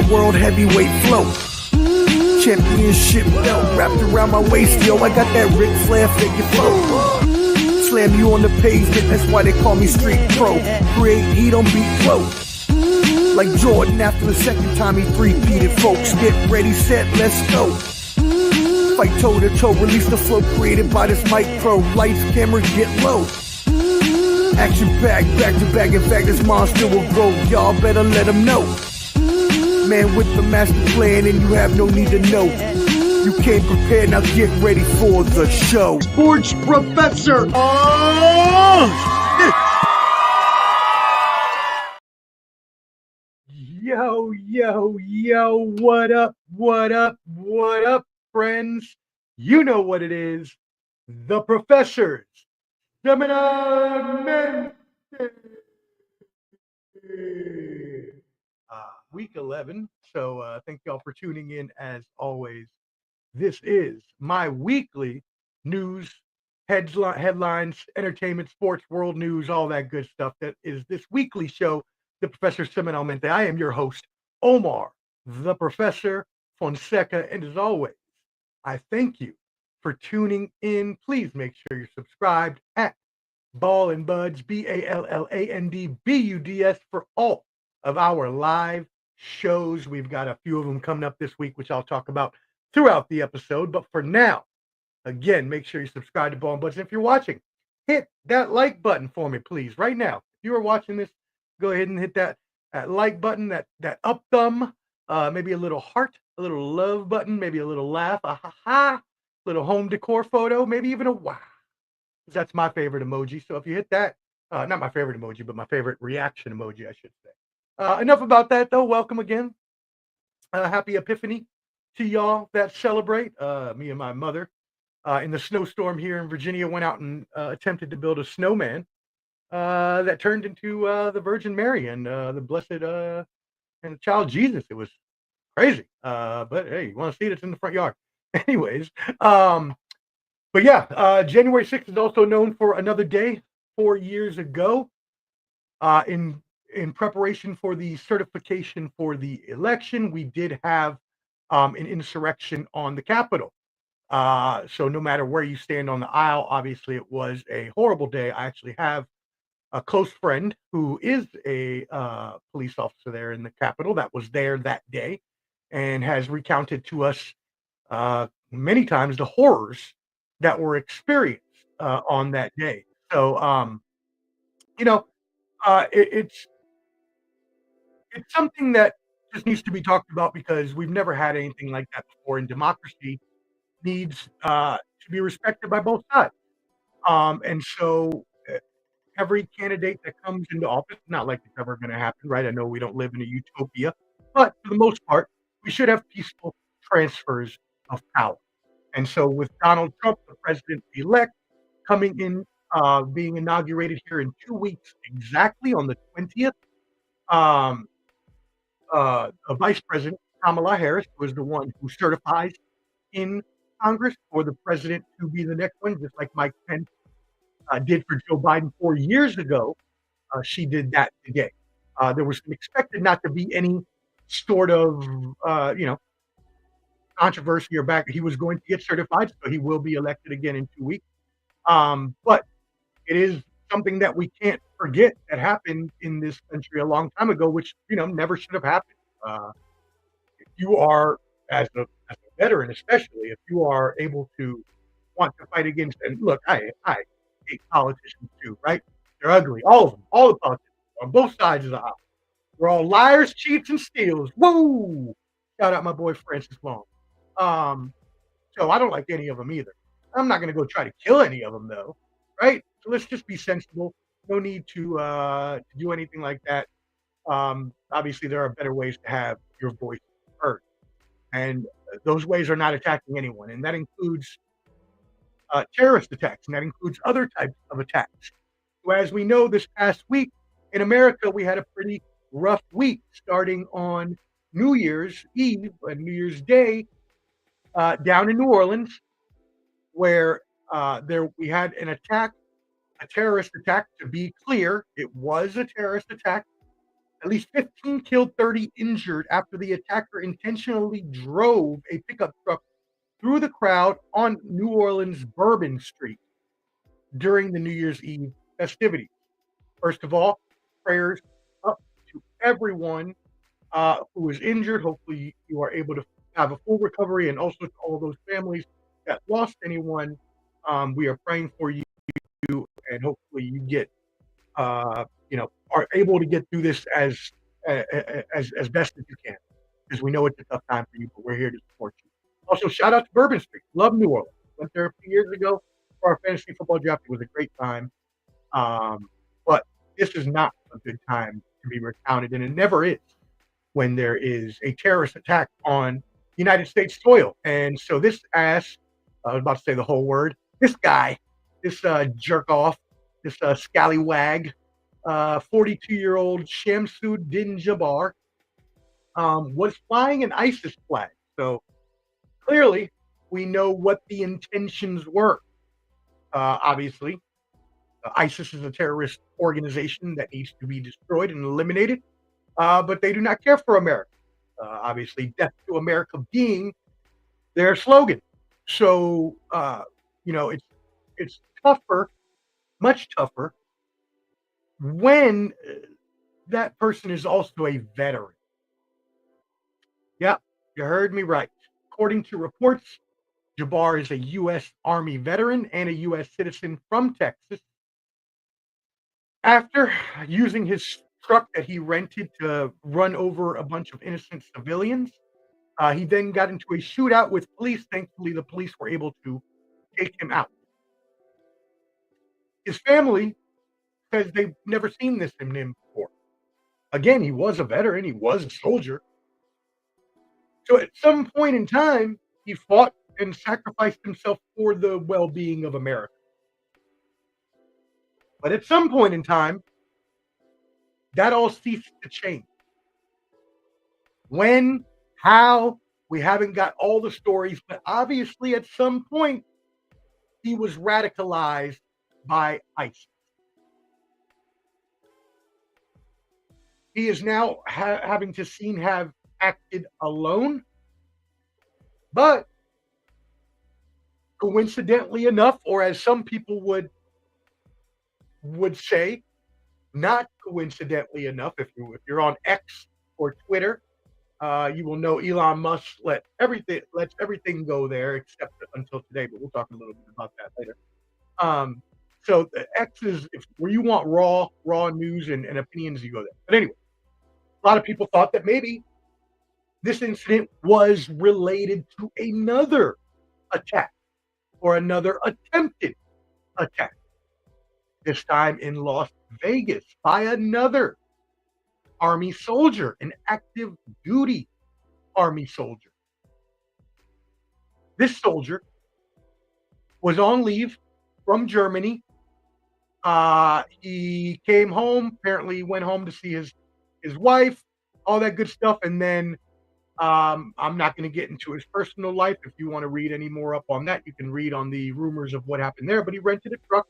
world heavyweight flow. Championship belt wrapped around my waist, yo. I got that Ric Flair figure flow. Slam you on the pavement, that's why they call me Street Pro. Create heat on beat flow. Like Jordan after the second time he three-peated, folks. Get ready, set, let's go. Fight toe to toe, release the flow created by this mic pro. Lights, camera, get low. Action packed, back to back. In fact, this monster will grow. Y'all better let him know. Man with the master plan, and you have no need to know. You came prepared, now get ready for the show. Sports Professor. Oh, shit. Yo, what up, friends? You know what it is. The Professor's Semanalmente. Week 11. So thank y'all for tuning in as always. This is my weekly news, headlines, entertainment, sports, world news, all that good stuff. That is this weekly show, The Professor Semanalmente. I am your host, Omar, the Professor Fonseca. And as always, I thank you for tuning in. Please make sure you're subscribed at Ball and Buds, BALLANDBUDS, for all of our live shows. We've got a few of them coming up this week, which I'll talk about throughout the episode. But for now, again, make sure you subscribe to Ball and Buds. And if you're watching, hit that like button for me, please. Right now, if you are watching this, go ahead and hit that like button, that up thumb, maybe a little heart, a little love button, maybe a little laugh, a ha-ha, little home decor photo, maybe even a wow. That's my favorite emoji. So if you hit that, not my favorite emoji, but my favorite reaction emoji, I should say. Enough about that, though. Welcome again. Happy Epiphany to y'all that celebrate. Me and my mother, in the snowstorm here in Virginia, went out and attempted to build a snowman that turned into the Virgin Mary and the Blessed and the Child Jesus. It was crazy. But hey, you want to see it? It's in the front yard. Anyways, but yeah, January 6th is also known for another day. 4 years ago, in preparation for the certification for the election, we did have an insurrection on the Capitol. So no matter where you stand on the aisle, obviously it was a horrible day. I actually have a close friend who is a police officer there in the Capitol that was there that day and has recounted to us many times the horrors that were experienced on that day. So, it's something that just needs to be talked about because we've never had anything like that before, and democracy needs to be respected by both sides. And so every candidate that comes into office, not like it's ever going to happen, right? I know we don't live in a utopia, but for the most part, we should have peaceful transfers of power. And so with Donald Trump, the president-elect, coming in, being inaugurated here in 2 weeks exactly on the 20th, Vice President Kamala Harris was the one who certifies in Congress for the president to be the next one, just like Mike Pence did for Joe Biden 4 years ago. She did that today. There was expected not to be any sort of, controversy or back. He was going to get certified, so he will be elected again in 2 weeks. But it is something that we can't forget that happened in this country a long time ago, which never should have happened. If you are, as a veteran, especially if you are able to want to fight against, and look, I hate politicians too, right? They're ugly, all of them, all the politicians on both sides of the aisle. We're all liars, cheats, and steals. Woo! Shout out my boy Francis Long. So I don't like any of them either. I'm not going to go try to kill any of them though, right? So let's just be sensible. No need to do anything like that. Obviously, there are better ways to have your voice heard, and those ways are not attacking anyone, and that includes terrorist attacks, and that includes other types of attacks. So as we know, this past week in America, we had a pretty rough week, starting on New Year's Eve and New Year's Day down in New Orleans, where we had an attack, a terrorist attack. To be clear, it was a terrorist attack At least 15 killed, 30 injured after the attacker intentionally drove a pickup truck through the crowd on New Orleans Bourbon Street during the New Year's Eve festivities. First of all, prayers up to everyone who was injured. Hopefully, you are able to have a full recovery, and also to all those families that lost anyone. We are praying for you, and hopefully, you get are able to get through this as best as you can, because we know it's a tough time for you, but we're here to support you. Also, shout out to Bourbon Street. Love New Orleans. Went there a few years ago for our fantasy football draft. It was a great time. But this is not a good time to be recounted, and it never is when there is a terrorist attack on United States soil. And so this ass, I was about to say the whole word, this guy, this jerk off, this scallywag, 42-year-old Shamsuddin Jabbar, was flying an ISIS flag. So clearly, we know what the intentions were. Obviously, ISIS is a terrorist organization that needs to be destroyed and eliminated, but they do not care for America. Obviously, death to America being their slogan. So, it's tougher, much tougher, when that person is also a veteran. Yeah, you heard me right. According to reports, Jabbar is a U.S. Army veteran and a U.S. citizen from Texas. After using his truck that he rented to run over a bunch of innocent civilians, he then got into a shootout with police. Thankfully, the police were able to take him out. His family says they've never seen this in him before. Again, he was a veteran. He was a soldier. So at some point in time, he fought and sacrificed himself for the well-being of America. But at some point in time, that all ceased to change. When, how, we haven't got all the stories, but obviously at some point, he was radicalized by ISIS. He is now having to have acted alone, but coincidentally enough, or as some people would say, not coincidentally enough, if you're on X or Twitter, you will know Elon Musk lets everything go there except until today, but we'll talk a little bit about that later. So the X is where you want raw news and opinions, you go there. But anyway, a lot of people thought that maybe this incident was related to another attack or another attempted attack, this time in Las Vegas by another Army soldier, an active duty Army soldier. This soldier was on leave from Germany. He came home, apparently went home to see his wife, all that good stuff. And then I'm not going to get into his personal life. If you want to read any more up on that, you can read on the rumors of what happened there. But he rented a truck,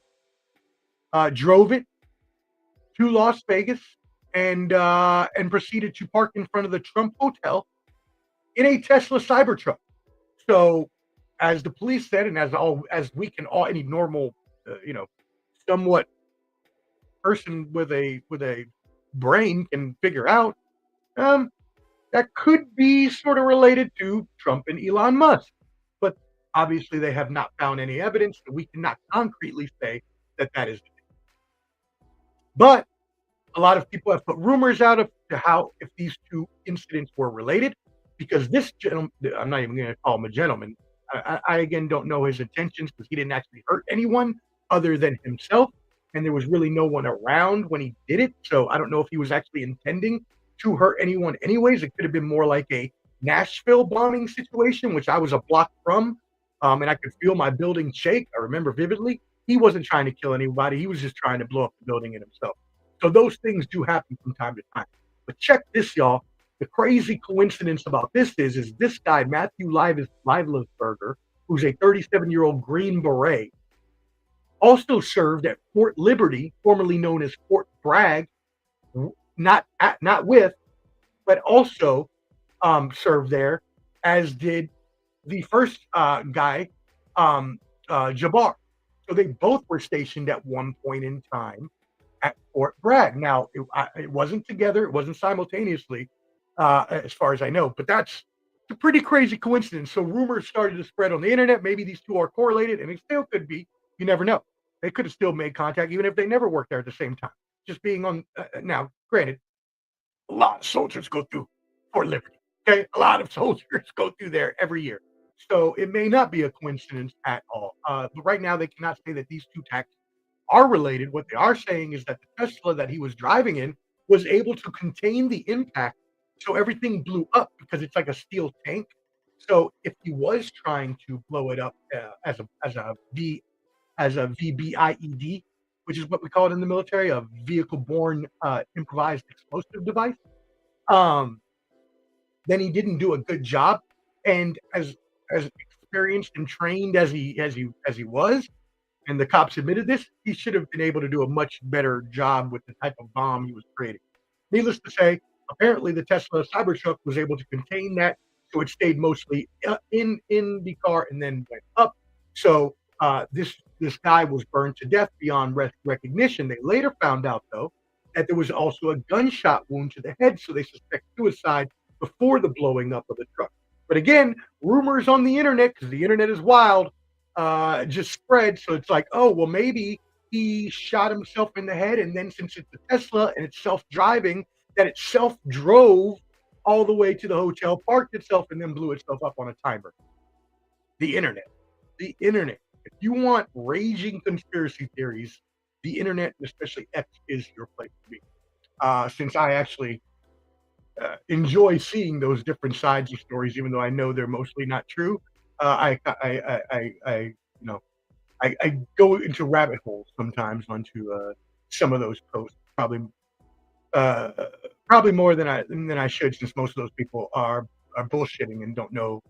drove it to Las Vegas, and proceeded to park in front of the Trump Hotel in a Tesla Cybertruck. So, as the police said, and as we can all, any normal, somewhat person with a brain can figure out, that could be sort of related to Trump and Elon Musk. But obviously, they have not found any evidence, so we cannot concretely say that is the case. But a lot of people have put rumors out of how if these two incidents were related, because this gentleman, I'm not even going to call him a gentleman. I again don't know his intentions, because he didn't actually hurt anyone other than himself, and there was really no one around when he did it. So I don't know if he was actually intending to hurt anyone anyways. It could have been more like a Nashville bombing situation, which I was a block from, and I could feel my building shake. I remember vividly. He wasn't trying to kill anybody. He was just trying to blow up the building in himself. So those things do happen from time to time. But check this, y'all. The crazy coincidence about this is this guy, Matthew Livelsberger, who's a 37-year-old Green Beret, also served at Fort Liberty, formerly known as Fort Bragg, not with, but also served there, as did the first guy, Jabbar. So they both were stationed at one point in time at Fort Bragg. Now, it wasn't together, it wasn't simultaneously, as far as I know, but that's a pretty crazy coincidence. So rumors started to spread on the internet. Maybe these two are correlated, and it still could be. You never know. They could have still made contact, even if they never worked there at the same time. Just being on now, granted, a lot of soldiers go through Fort Liberty. Okay, a lot of soldiers go through there every year, so it may not be a coincidence at all. But right now, they cannot say that these two attacks are related. What they are saying is that the Tesla that he was driving in was able to contain the impact, so everything blew up because it's like a steel tank. So if he was trying to blow it up as a VBIED, which is what we call it in the military, a vehicle-borne improvised explosive device, um, then he didn't do a good job. And as experienced and trained as he was, and the cops admitted this, he should have been able to do a much better job with the type of bomb he was creating. Needless to say, apparently the Tesla Cybertruck was able to contain that, so it stayed mostly in the car and then went up. So this guy was burned to death beyond recognition. They later found out, though, that there was also a gunshot wound to the head, so they suspect suicide before the blowing up of the truck. But again, rumors on the internet, because the internet is wild, just spread. So it's like, oh, well, maybe he shot himself in the head, and then since it's a Tesla and it's self-driving, that it self-drove all the way to the hotel, parked itself, and then blew itself up on a timer. The internet. The internet. If you want raging conspiracy theories, the internet, and especially X, is your place to be. Since I actually enjoy seeing those different sides of stories, even though I know they're mostly not true. I go into rabbit holes sometimes onto some of those posts. Uh, Probably more than I should, since most of those people are bullshitting and don't know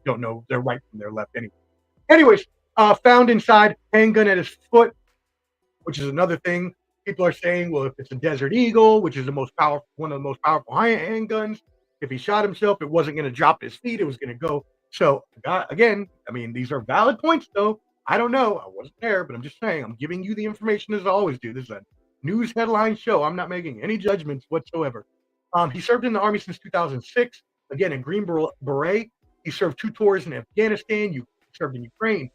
their right from their left. Anyways, found inside, handgun at his foot, which is another thing. People are saying, well, if it's a Desert Eagle, which is one of the most powerful handguns, if he shot himself, it wasn't going to drop his feet; it was going to go. So again, I mean, these are valid points, though. I don't know. I wasn't there, but I'm just saying. I'm giving you the information as I always do. This is a news headline show. I'm not making any judgments whatsoever. He served in the Army since 2006. Again, in Green Beret. He served 2 tours in Afghanistan. You served in Ukraine,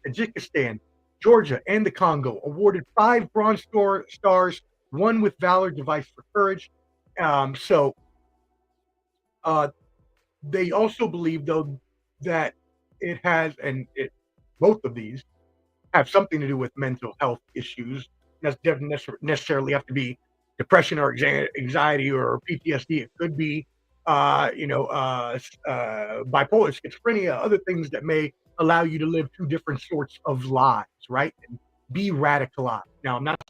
Tajikistan, Georgia, and the Congo. Awarded 5 Bronze Stars, 1 with Valor Device for Courage. They also believe, though, that it has, both of these have something to do with mental health issues. That doesn't necessarily have to be depression or anxiety or PTSD. It could be, bipolar, schizophrenia, other things that may allow you to live 2 different sorts of lives, right? And be radicalized. Now, I'm not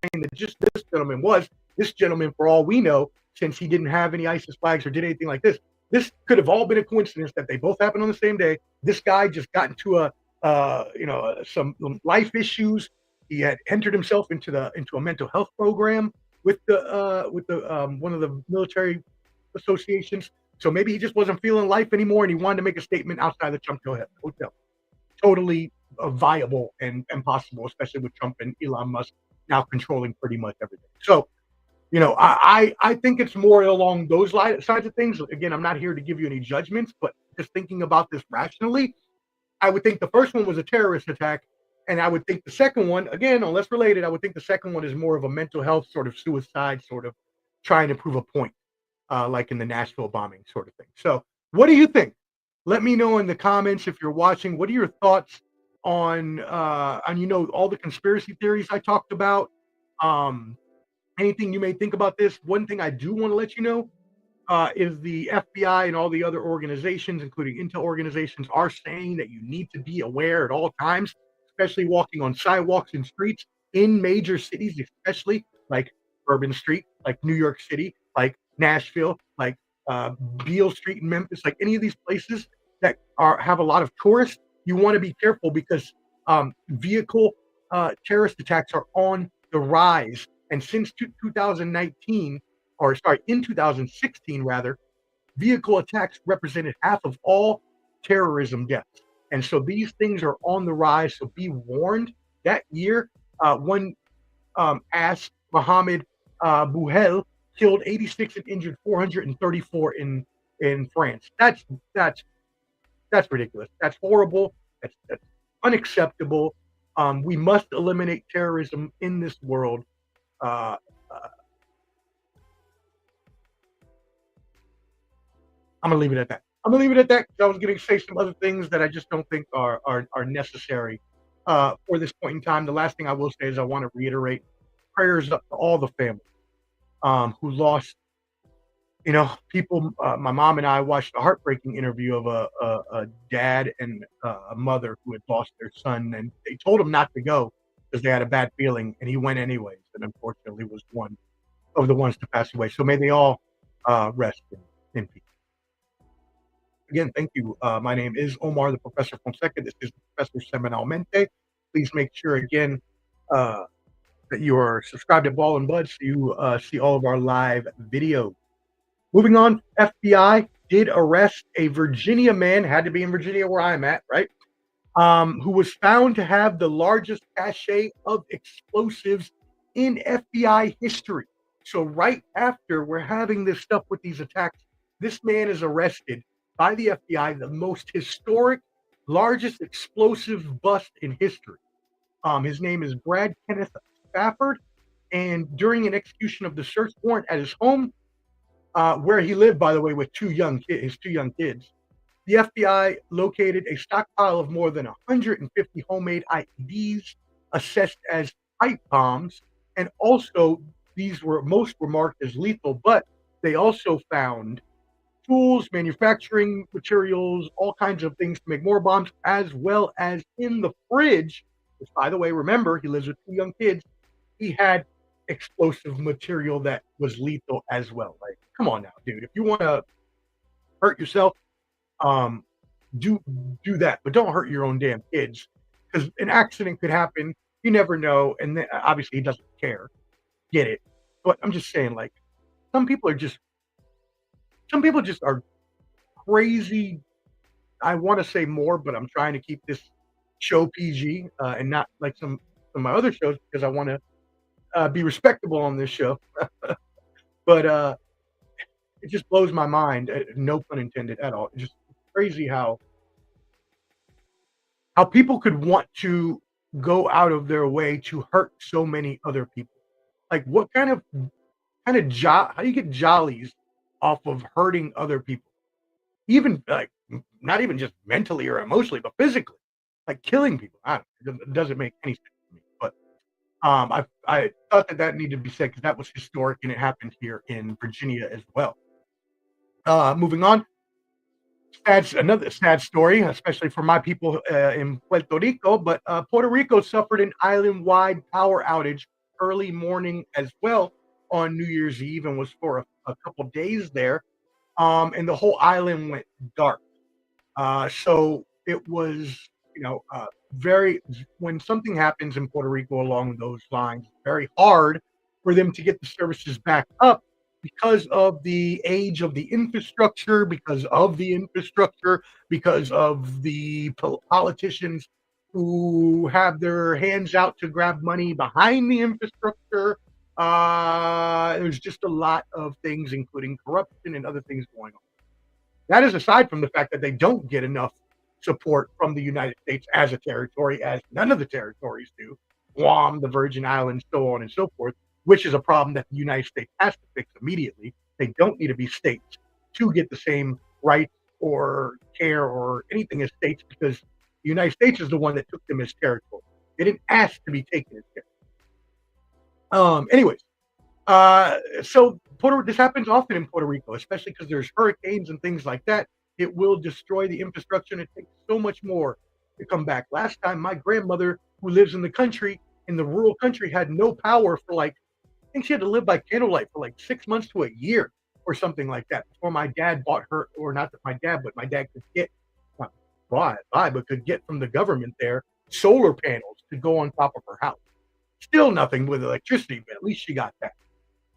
saying that just this gentleman was. This gentleman, for all we know, since he didn't have any ISIS flags or did anything like this could have all been a coincidence that they both happened on the same day. This guy just got into some life issues. He had entered himself into a mental health program with the one of the military associations. So maybe he just wasn't feeling life anymore, and he wanted to make a statement outside the Trump hotel. Totally viable and possible, especially with Trump and Elon Musk now controlling pretty much everything. So, I think it's more along those sides of things. Again, I'm not here to give you any judgments, but just thinking about this rationally, I would think the first one was a terrorist attack, and I would think the second one, again, unless related, I would think the second one is more of a mental health sort of suicide, sort of trying to prove a point, like in the Nashville bombing sort of thing. So what do you think? Let me know in the comments if you're watching. What are your thoughts on all the conspiracy theories I talked about? Anything you may think about this. One thing I do want to let you know is the FBI and all the other organizations, including intel organizations, are saying that you need to be aware at all times, especially walking on sidewalks and streets in major cities, especially like Bourbon Street, like New York City, like Nashville, like Beale Street in Memphis, like any of these places that have a lot of tourists. You want to be careful because vehicle terrorist attacks are on the rise. And since 2019, in 2016 rather, vehicle attacks represented half of all terrorism deaths. And so these things are on the rise. So be warned. That year, one asked Mohammed Bouhel killed 86 and injured 434 in France. That's ridiculous. That's horrible. That's unacceptable. We must eliminate terrorism in this world. Uh, I'm gonna leave it at that. I'm gonna leave it at that because I was gonna say some other things that I just don't think are necessary for this point in time. The last thing I will say is I want to reiterate prayers up to all the families who lost. People. My mom and I watched a heartbreaking interview of a dad and a mother who had lost their son, and they told him not to go because they had a bad feeling, and he went anyways, and unfortunately was one of the ones to pass away. So may they all rest in peace. Again, thank you. My name is Omar, the Professor Fonseca. This is Professor Semanalmente. Please make sure, again, that you are subscribed to Ball and Bud so you see all of our live videos. Moving on, FBI did arrest a Virginia man, had to be in Virginia where I'm at, right? Who was found to have the largest cache of explosives in FBI history. So right after we're having this stuff with these attacks, this man is arrested by the FBI, the most historic, largest explosive bust in history. His name is Brad Kenneth Spafford, and during an execution of the search warrant at his home, where he lived, by the way, with his two young kids, the FBI located a stockpile of more than 150 homemade IEDs, assessed as pipe bombs, and also most were marked as lethal, but they also found tools, manufacturing materials, all kinds of things to make more bombs, as well as in the fridge, which, by the way, remember, he lives with two young kids, he had explosive material that was lethal as well. Like, come on now, dude. If you want to hurt yourself, do that, but don't hurt your own damn kids, because an accident could happen. You never know, and then, obviously he doesn't care. Get it? But I'm just saying, like, some people just are crazy. I want to say more, but I'm trying to keep this show PG and not like some of my other shows because I want to be respectable on this show. But it just blows my mind. No pun intended at all. It's just crazy how people could want to go out of their way to hurt so many other people. Like, what kind of how do you get jollies off of hurting other people? Even like not even just mentally or emotionally, but physically, like killing people. It doesn't make any sense to me. But I thought that needed to be said because that was historic and it happened here in Virginia as well. Moving on, another sad story, especially for my people in Puerto Rico. But Puerto Rico suffered an island-wide power outage early morning as well on New Year's Eve, and was for a couple days there. And the whole island went dark. So it was, when something happens in Puerto Rico along those lines, very hard for them to get the services back up because of the age of the infrastructure, because of the politicians who have their hands out to grab money behind the infrastructure. There's just a lot of things, including corruption and other things going on. That is aside from the fact that they don't get enough support from the United States as a territory, as none of the territories do. Guam, the Virgin Islands, so on and so forth, which is a problem that the United States has to fix immediately. They don't need to be states to get the same rights or care or anything as states, because the United States is the one that took them as territory. They didn't ask to be taken as territory. Anyways, so this happens often in Puerto Rico, especially because there's hurricanes and things like that. It will destroy the infrastructure, and it takes so much more to come back. Last time, my grandmother, who lives in the rural country, had no power for I think she had to live by candlelight for 6 months to a year or something like that before my dad bought her, or not that my dad, but my dad could get, not buy, but could get from the government there solar panels to go on top of her house. Still nothing with electricity, but at least she got that.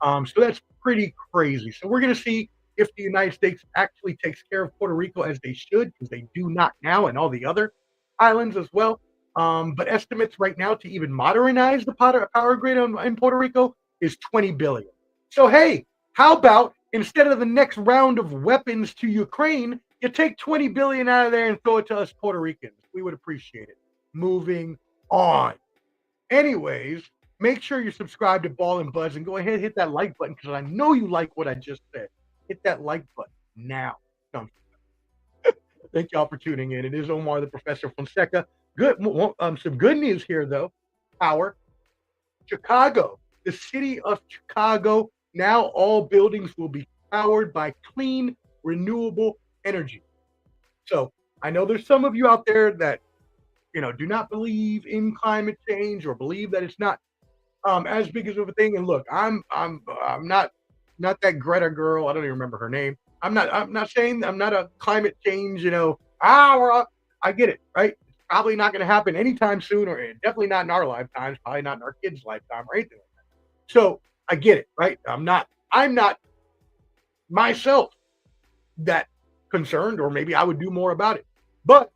So that's pretty crazy. So we're going to see if the United States actually takes care of Puerto Rico as they should, because they do not now, and all the other islands as well. But estimates right now to even modernize the power grid in Puerto Rico is 20 billion. So hey, how about instead of the next round of weapons to Ukraine, you take 20 billion out of there and throw it to us Puerto Ricans? We would appreciate it. Moving on. Anyways, make sure you subscribe to Ball and Buzz and go ahead and hit that like button, because I know you like what I just said. Hit that like button now. Thank y'all for tuning in. It is Omar, the Professor Fonseca. Some good news here though. Power. Chicago, the city of Chicago. Now all buildings will be powered by clean, renewable energy. So I know there's some of you out there that do not believe in climate change or believe that it's not as big of a thing. And look, I'm not that Greta girl. I don't even remember her name. I'm not saying I'm not a climate change. I get it, right? It's probably not going to happen anytime soon, or definitely not in our lifetimes. Probably not in our kids' lifetime or anything like that. So I get it, right? I'm not myself that concerned, or maybe I would do more about it. But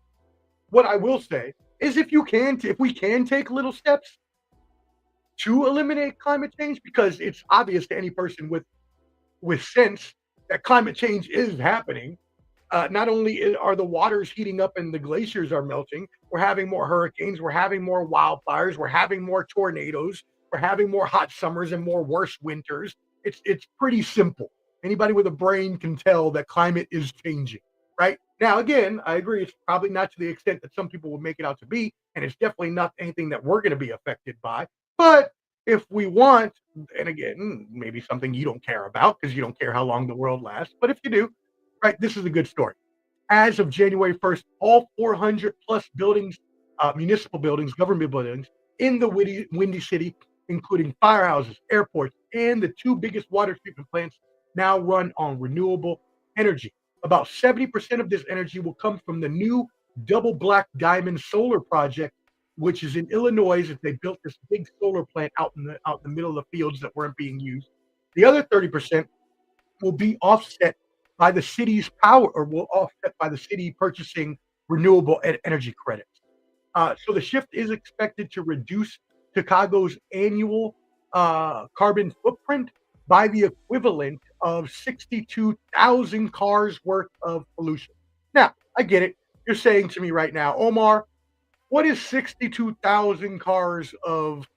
what I will say is, if we can take little steps to eliminate climate change, because it's obvious to any person with sense that climate change is happening. Not only are the waters heating up and the glaciers are melting, we're having more hurricanes, we're having more wildfires, we're having more tornadoes, we're having more hot summers and more worse winters. It's pretty simple. Anybody with a brain can tell that climate is changing, right? Now, again, I agree, it's probably not to the extent that some people would make it out to be, and it's definitely not anything that we're going to be affected by. But if we want, and again, maybe something you don't care about because you don't care how long the world lasts, but if you do, right, this is a good story. As of January 1st, all 400 plus buildings, municipal buildings, government buildings in the Windy City, including firehouses, airports, and the two biggest water treatment plants, now run on renewable energy. About 70% of this energy will come from the new Double Black Diamond solar project, which is in Illinois. They built this big solar plant out in the middle of the fields that weren't being used. The other 30% will be offset by the city's power, or will offset by the city purchasing renewable energy credits. So the shift is expected to reduce Chicago's annual carbon footprint by the equivalent of 62,000 cars worth of pollution. Now, I get it. You're saying to me right now, Omar, what is 62,000 cars of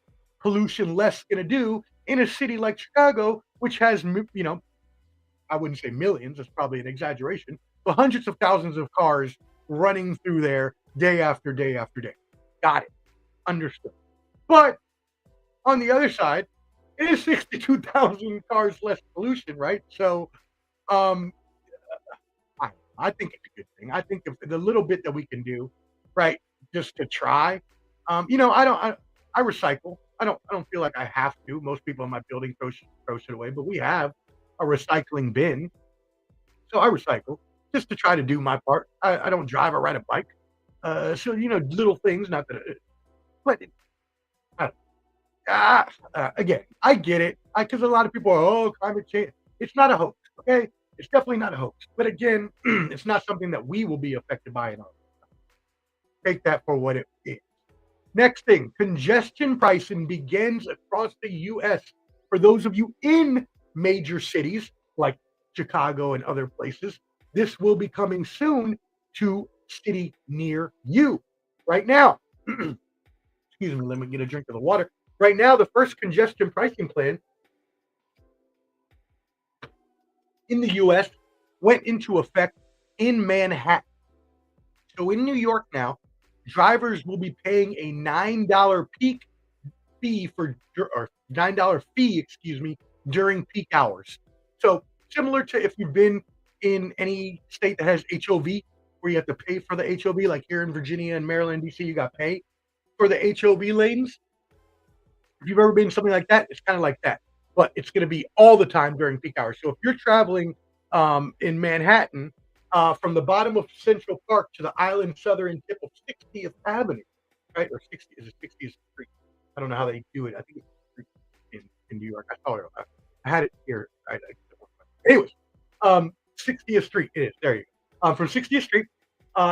pollution less going to do in a city like Chicago, which has, I wouldn't say millions, that's probably an exaggeration, but hundreds of thousands of cars running through there day after day after day. Got it. Understood. But on the other side, it is 62,000 cars less pollution, right? So I think it's a good thing. I think if the little bit that we can do, right, just to try. I recycle. I don't feel like I have to. Most people in my building throw shit away, but we have a recycling bin. So I recycle just to try to do my part. I don't drive or ride a bike. So little things, not that but again, I get it. Because a lot of people are, climate change. It's not a hoax, okay? It's definitely not a hoax. But again, it's not something that we will be affected by in our life. Take that for what it is. Next thing, congestion pricing begins across the U.S. For those of you in major cities like Chicago and other places, this will be coming soon to city near you. Right now, excuse me, let me get a drink of the water. Right now, the first congestion pricing plan in the U.S. went into effect in Manhattan. So in New York now, drivers will be paying a $9 fee during peak hours. So similar to if you've been in any state that has HOV, where you have to pay for the HOV, like here in Virginia and Maryland, DC, you got to pay for the HOV lanes. If you've ever been something like that, it's kind of like that, but it's going to be all the time during peak hours. So if you're traveling in Manhattan from the bottom of Central Park to the island southern tip of 60th Avenue, right? Or 60th Street. I don't know how they do it. I think it's in New York. I I had it here. Anyways, 60th Street. It is. There you go. From 60th Street,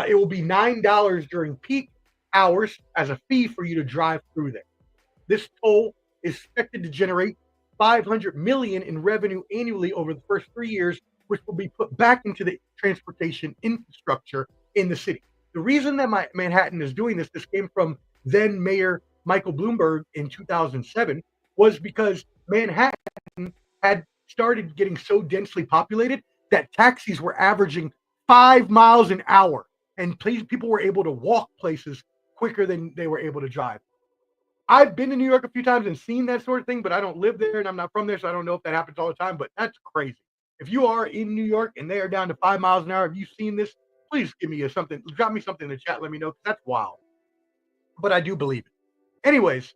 it will be $9 during peak hours as a fee for you to drive through there. This toll is expected to generate $500 million in revenue annually over the first 3 years, which will be put back into the transportation infrastructure in the city. The reason that Manhattan is doing this came from then Mayor Michael Bloomberg in 2007, was because Manhattan had started getting so densely populated that taxis were averaging 5 miles an hour, and people were able to walk places quicker than they were able to drive. I've been to New York a few times and seen that sort of thing, but I don't live there and I'm not from there, so I don't know if that happens all the time, but that's crazy. If you are in New York and they are down to 5 miles an hour, have you seen this? Please give me something. Drop me something in the chat. Let me know, because that's wild. But I do believe it. Anyways,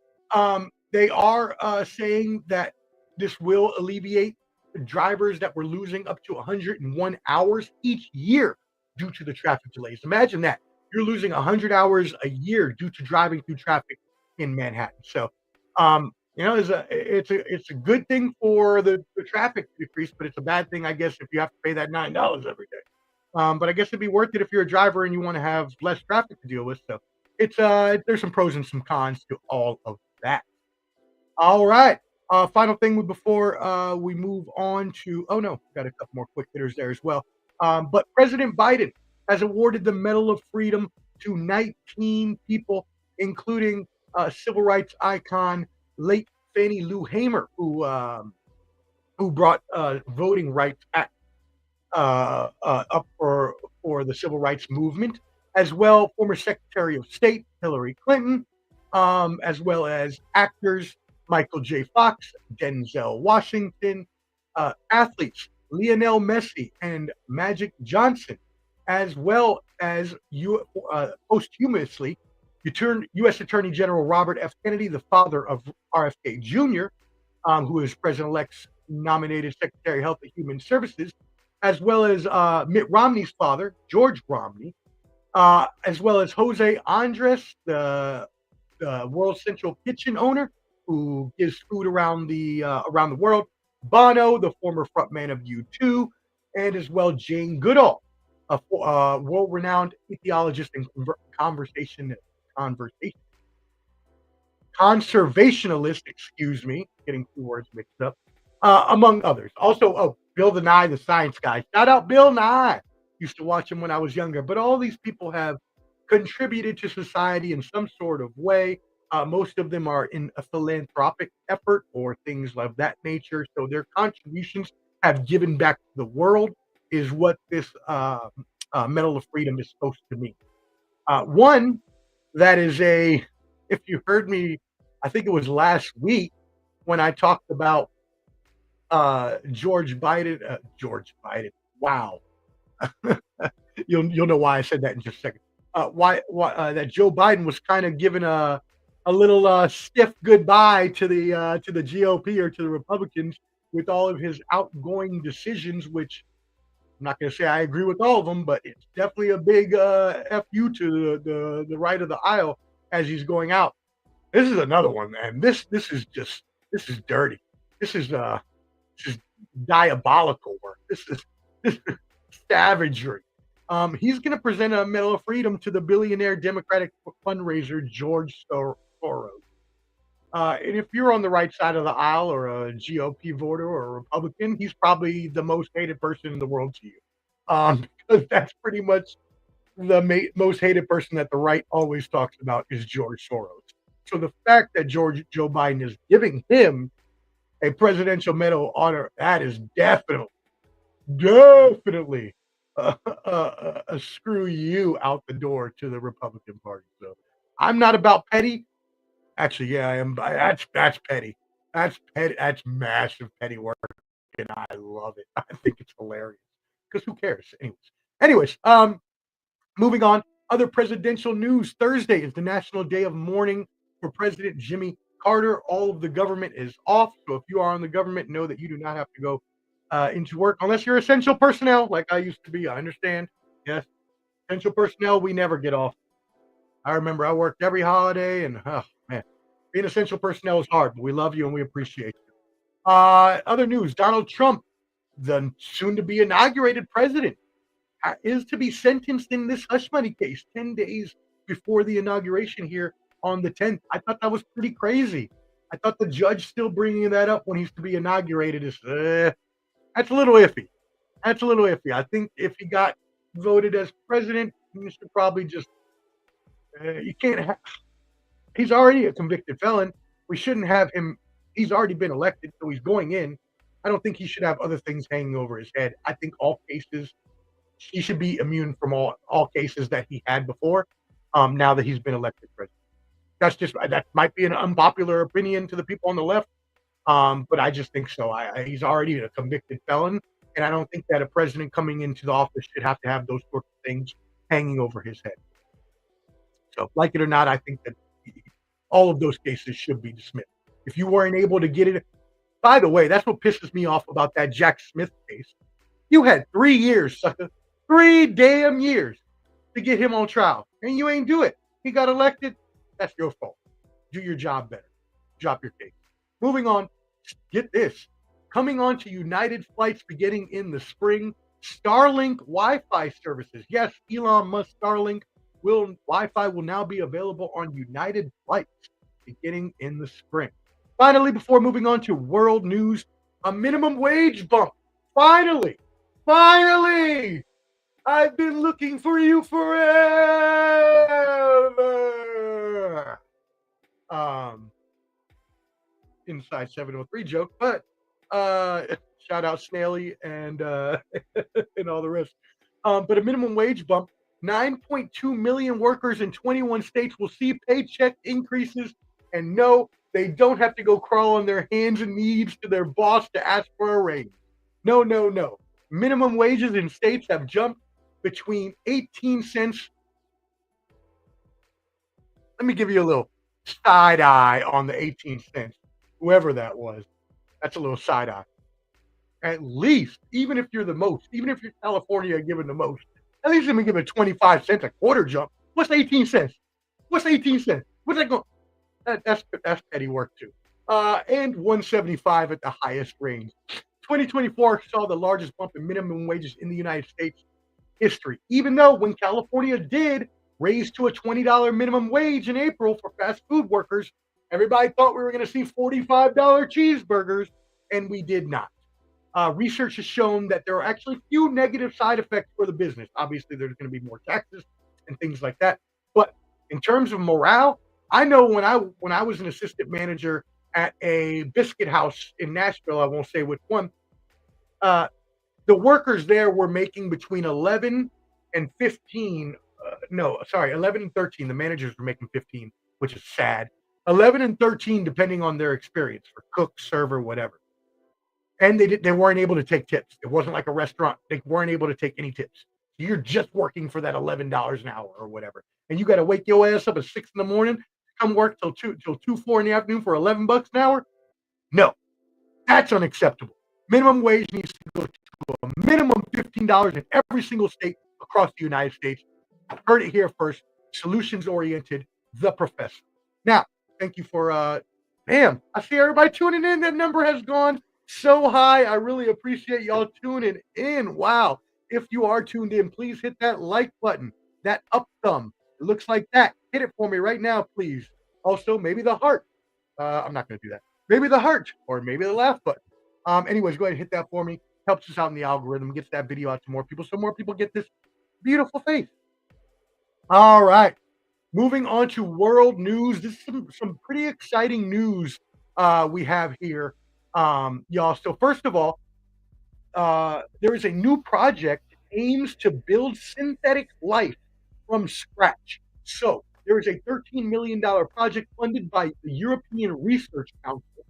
they are saying that this will alleviate the drivers that were losing up to 101 hours each year due to the traffic delays. Imagine that. You're losing 100 hours a year due to driving through traffic in Manhattan. So, it's a good thing for the traffic decrease, but it's a bad thing, I guess, if you have to pay that $9 every day. But I guess it'd be worth it if you're a driver and you want to have less traffic to deal with. So it's there's some pros and some cons to all of that. All right. Final thing before we move on to, got a couple more quick hitters there as well. But President Biden has awarded the Medal of Freedom to 19 people, including civil rights icon late Fannie Lou Hamer, who brought Voting Rights Act up for the civil rights movement, as well former Secretary of State Hillary Clinton, as well as actors Michael J. Fox, Denzel Washington, athletes Lionel Messi and Magic Johnson, as well as posthumously U.S. Attorney General Robert F. Kennedy, the father of RFK Jr., who is President-elect's nominated Secretary of Health and Human Services, as well as Mitt Romney's father, George Romney, as well as Jose Andres, the World Central Kitchen owner, who gives food around the world, Bono, the former frontman of U2, and as well Jane Goodall, a world-renowned ethologist and conservationalist, getting two words mixed up, among others. Also, Bill the Nye, the science guy. Shout out Bill Nye. Used to watch him when I was younger. But all these people have contributed to society in some sort of way. Most of them are in a philanthropic effort or things of that nature. So their contributions have given back to the world is what this Medal of Freedom is supposed to mean. One that is if you heard me, I think it was last week when I talked about George Biden. Wow. You'll know why I said that in just a second. Why that Joe Biden was kind of giving a little stiff goodbye to the GOP or to the Republicans with all of his outgoing decisions, which I'm not going to say I agree with all of them, but it's definitely a big FU to the right of the aisle as he's going out. This is another one, man. This is dirty. This is diabolical work. This is savagery. He's going to present a Medal of Freedom to the billionaire Democratic fundraiser George Soros. And if you're on the right side of the aisle or a GOP voter or a Republican, he's probably the most hated person in the world to you. Because that's pretty much the most hated person that the right always talks about is George Soros. So the fact that Joe Biden is giving him a presidential medal honor, that is definitely a screw you out the door to the Republican Party. So I'm not about petty. Actually, yeah, I am. That's petty. That's petty. That's massive petty work, and I love it. I think it's hilarious. Because who cares? Anyways, moving on. Other presidential news. Thursday is the National Day of Mourning for President Jimmy Carter. All of the government is off. So if you are on the government, know that you do not have to go into work unless you're essential personnel, like I used to be. I understand. Yes, essential personnel, we never get off. I remember I worked every holiday, and oh man, being essential personnel is hard, but we love you and we appreciate you. Other news: Donald Trump, the soon-to-be inaugurated president, is to be sentenced in this hush money case 10 days before the inauguration here on the 10th. I thought that was pretty crazy. I thought the judge still bringing that up when he's to be inaugurated is that's a little iffy. That's a little iffy. I think if he got voted as president, he should probably just you can't have. He's already a convicted felon. We shouldn't have him. He's already been elected, so he's going in. I don't think he should have other things hanging over his head. I think all cases he should be immune from all cases that he had before. Now that he's been elected president, that might be an unpopular opinion to the people on the left, but I just think so. He's already a convicted felon, and I don't think that a president coming into the office should have to have those sorts of things hanging over his head. So, like it or not, I think that all of those cases should be dismissed. If you weren't able to get it, by the way, that's what pisses me off about that Jack Smith case. You had 3 years, sucker. 3 damn years to get him on trial, and you ain't do it. He got elected. That's your fault. Do your job better. Drop your case. Moving on. Get this. Coming on to United flights beginning in the spring, Starlink Wi-Fi services. Yes, Elon Musk Starlink Wi-Fi will now be available on United flights beginning in the spring. Finally, before moving on to world news, a minimum wage bump. Finally, I've been looking for you forever. Inside 703 joke, but shout out Snaily and and all the rest. But a minimum wage bump. 9.2 million workers in 21 states will see paycheck increases, and no, they don't have to go crawl on their hands and knees to their boss to ask for a raise. No. Minimum wages in states have jumped between 18 cents. Let me give you a little side eye on the 18 cents. Whoever that was, that's a little side eye. At least, even if you're the most, even if you're California giving the most, at least let me give it 25 cents a quarter jump. What's 18 cents? What's 18 cents? What's that going? That's petty work too. And 175 at the highest range. 2024 saw the largest bump in minimum wages in the United States history. Even though when California did raise to a $20 minimum wage in April for fast food workers, everybody thought we were going to see $45 cheeseburgers, and we did not. Research has shown that there are actually few negative side effects for the business. Obviously, there's going to be more taxes and things like that. But in terms of morale, I know when I was an assistant manager at a biscuit house in Nashville, I won't say which one, the workers there were making between 11 and 15. 11 and 13. The managers were making 15, which is sad. 11 and 13, depending on their experience for cook, server, whatever. And they weren't able to take tips. It wasn't like a restaurant. They weren't able to take any tips. You're just working for that $11 an hour or whatever. And you got to wake your ass up at 6 in the morning, come work till 4 in the afternoon for $11 an hour? No, that's unacceptable. Minimum wage needs to go to a minimum $15 in every single state across the United States. I've heard it here first. Solutions oriented, the professor. Now, thank you for I see everybody tuning in. That number has gone so high. I really appreciate y'all tuning in. Wow. If you are tuned in, please hit that like button, that up thumb. It looks like that. Hit it for me right now, please. Also, maybe the heart. I'm not going to do that. Maybe the heart or maybe the laugh button. Anyways, go ahead and hit that for me. Helps us out in the algorithm, gets that video out to more people so more people get this beautiful face. All right. Moving on to world news. This is some pretty exciting news we have here, y'all. So first of all, there is a new project that aims to build synthetic life from scratch. So there is a $13 million project funded by the European Research Council,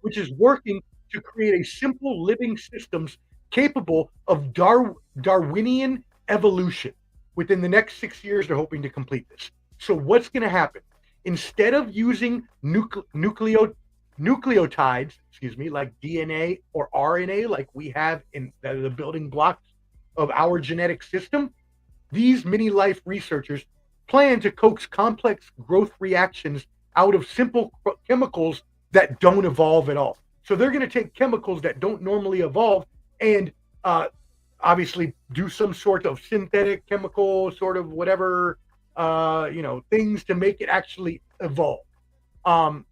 which is working to create a simple living systems capable of Darwinian evolution. Within the next 6 years, they're hoping to complete this. So what's going to happen? Instead of using nucleotides, like DNA or RNA, like we have in the building blocks of our genetic system, these mini-life researchers plan to coax complex growth reactions out of simple chemicals that don't evolve at all. So they're going to take chemicals that don't normally evolve and obviously do some sort of synthetic chemical, sort of whatever, things to make it actually evolve. Um,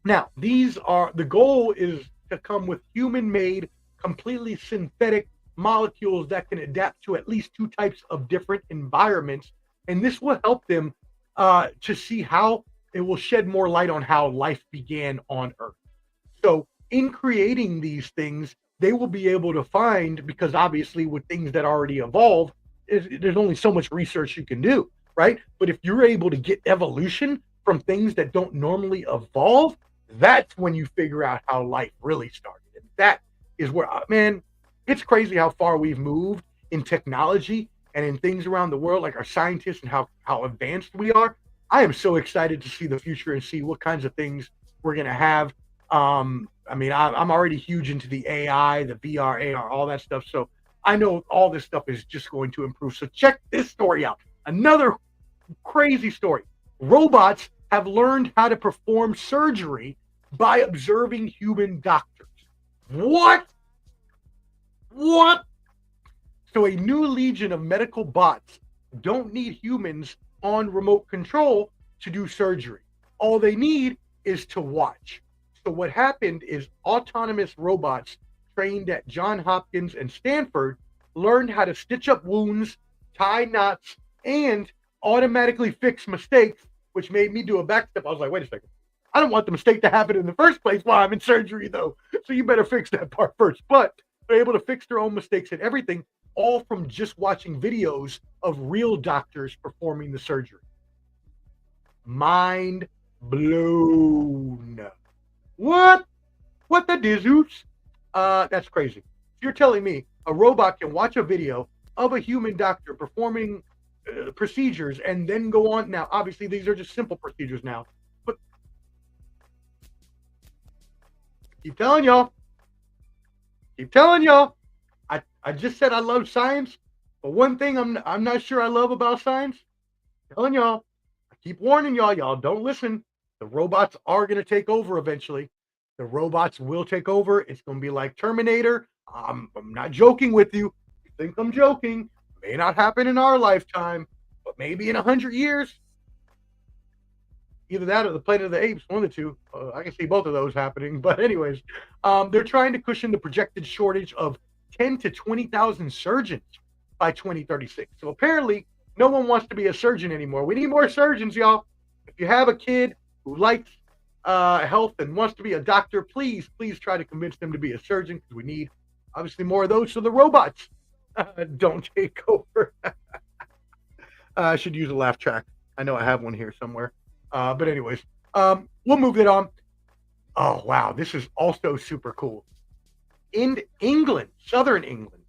Now, the goal is to come with human-made, completely synthetic molecules that can adapt to at least two types of different environments, and this will help them to see how it will shed more light on how life began on Earth. So, in creating these things, they will be able to find, because obviously with things that already evolve, there's only so much research you can do, right? But if you're able to get evolution from things that don't normally evolve, that's when you figure out how life really started. And that is where, man, it's crazy how far we've moved in technology and in things around the world, like our scientists and how advanced we are. I am so excited to see the future and see what kinds of things we're going to have. I'm already huge into the AI, the VR, AR, all that stuff. So I know all this stuff is just going to improve. So check this story out. Another crazy story. Robots have learned how to perform surgery by observing human doctors. What? What? So a new legion of medical bots don't need humans on remote control to do surgery. All they need is to watch. So what happened is autonomous robots trained at Johns Hopkins and Stanford learned how to stitch up wounds, tie knots, and automatically fix mistakes, which made me do a backstep. I was like, wait a second. I don't want the mistake to happen in the first place while I'm in surgery, though. So you better fix that part first. But they're able to fix their own mistakes and everything, all from just watching videos of real doctors performing the surgery. Mind blown. What? What the dizzoots? That's crazy. You're telling me a robot can watch a video of a human doctor performing procedures and then go on. Now, obviously, these are just simple procedures now, but keep telling y'all. I just said I love science, but one thing I'm not sure I love about science. I'm telling y'all, I keep warning y'all. Y'all don't listen. The robots are going to take over eventually. The robots will take over. It's going to be like Terminator. I'm not joking with you. You think I'm joking? May not happen in our lifetime, but maybe in 100 years. Either that or the Planet of the Apes, one of the two. I can see both of those happening. But anyways, they're trying to cushion the projected shortage of 10 to 20,000 surgeons by 2036. So apparently, no one wants to be a surgeon anymore. We need more surgeons, y'all. If you have a kid who likes health and wants to be a doctor, please try to convince them to be a surgeon, because we need obviously more of those so the robots don't take over. I should use a laugh track. I know I have one here somewhere. But anyways, we'll move it on. Oh, wow. This is also super cool. In England, southern England,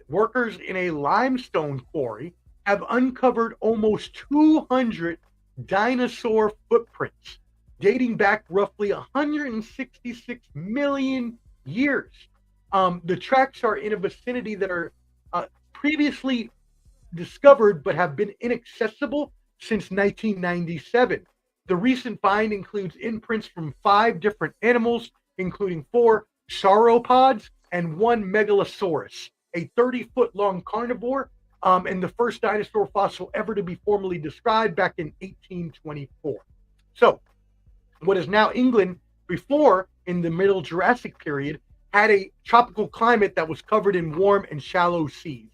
workers in a limestone quarry have uncovered almost 200 dinosaur footprints dating back roughly 166 million years. The tracks are in a vicinity that are previously discovered but have been inaccessible since 1997. The recent find includes imprints from 5 different animals, including 4 sauropods and 1 megalosaurus, a 30-foot-long carnivore, and the first dinosaur fossil ever to be formally described back in 1824. So, what is now England, before, in the Middle Jurassic period, had a tropical climate that was covered in warm and shallow seas.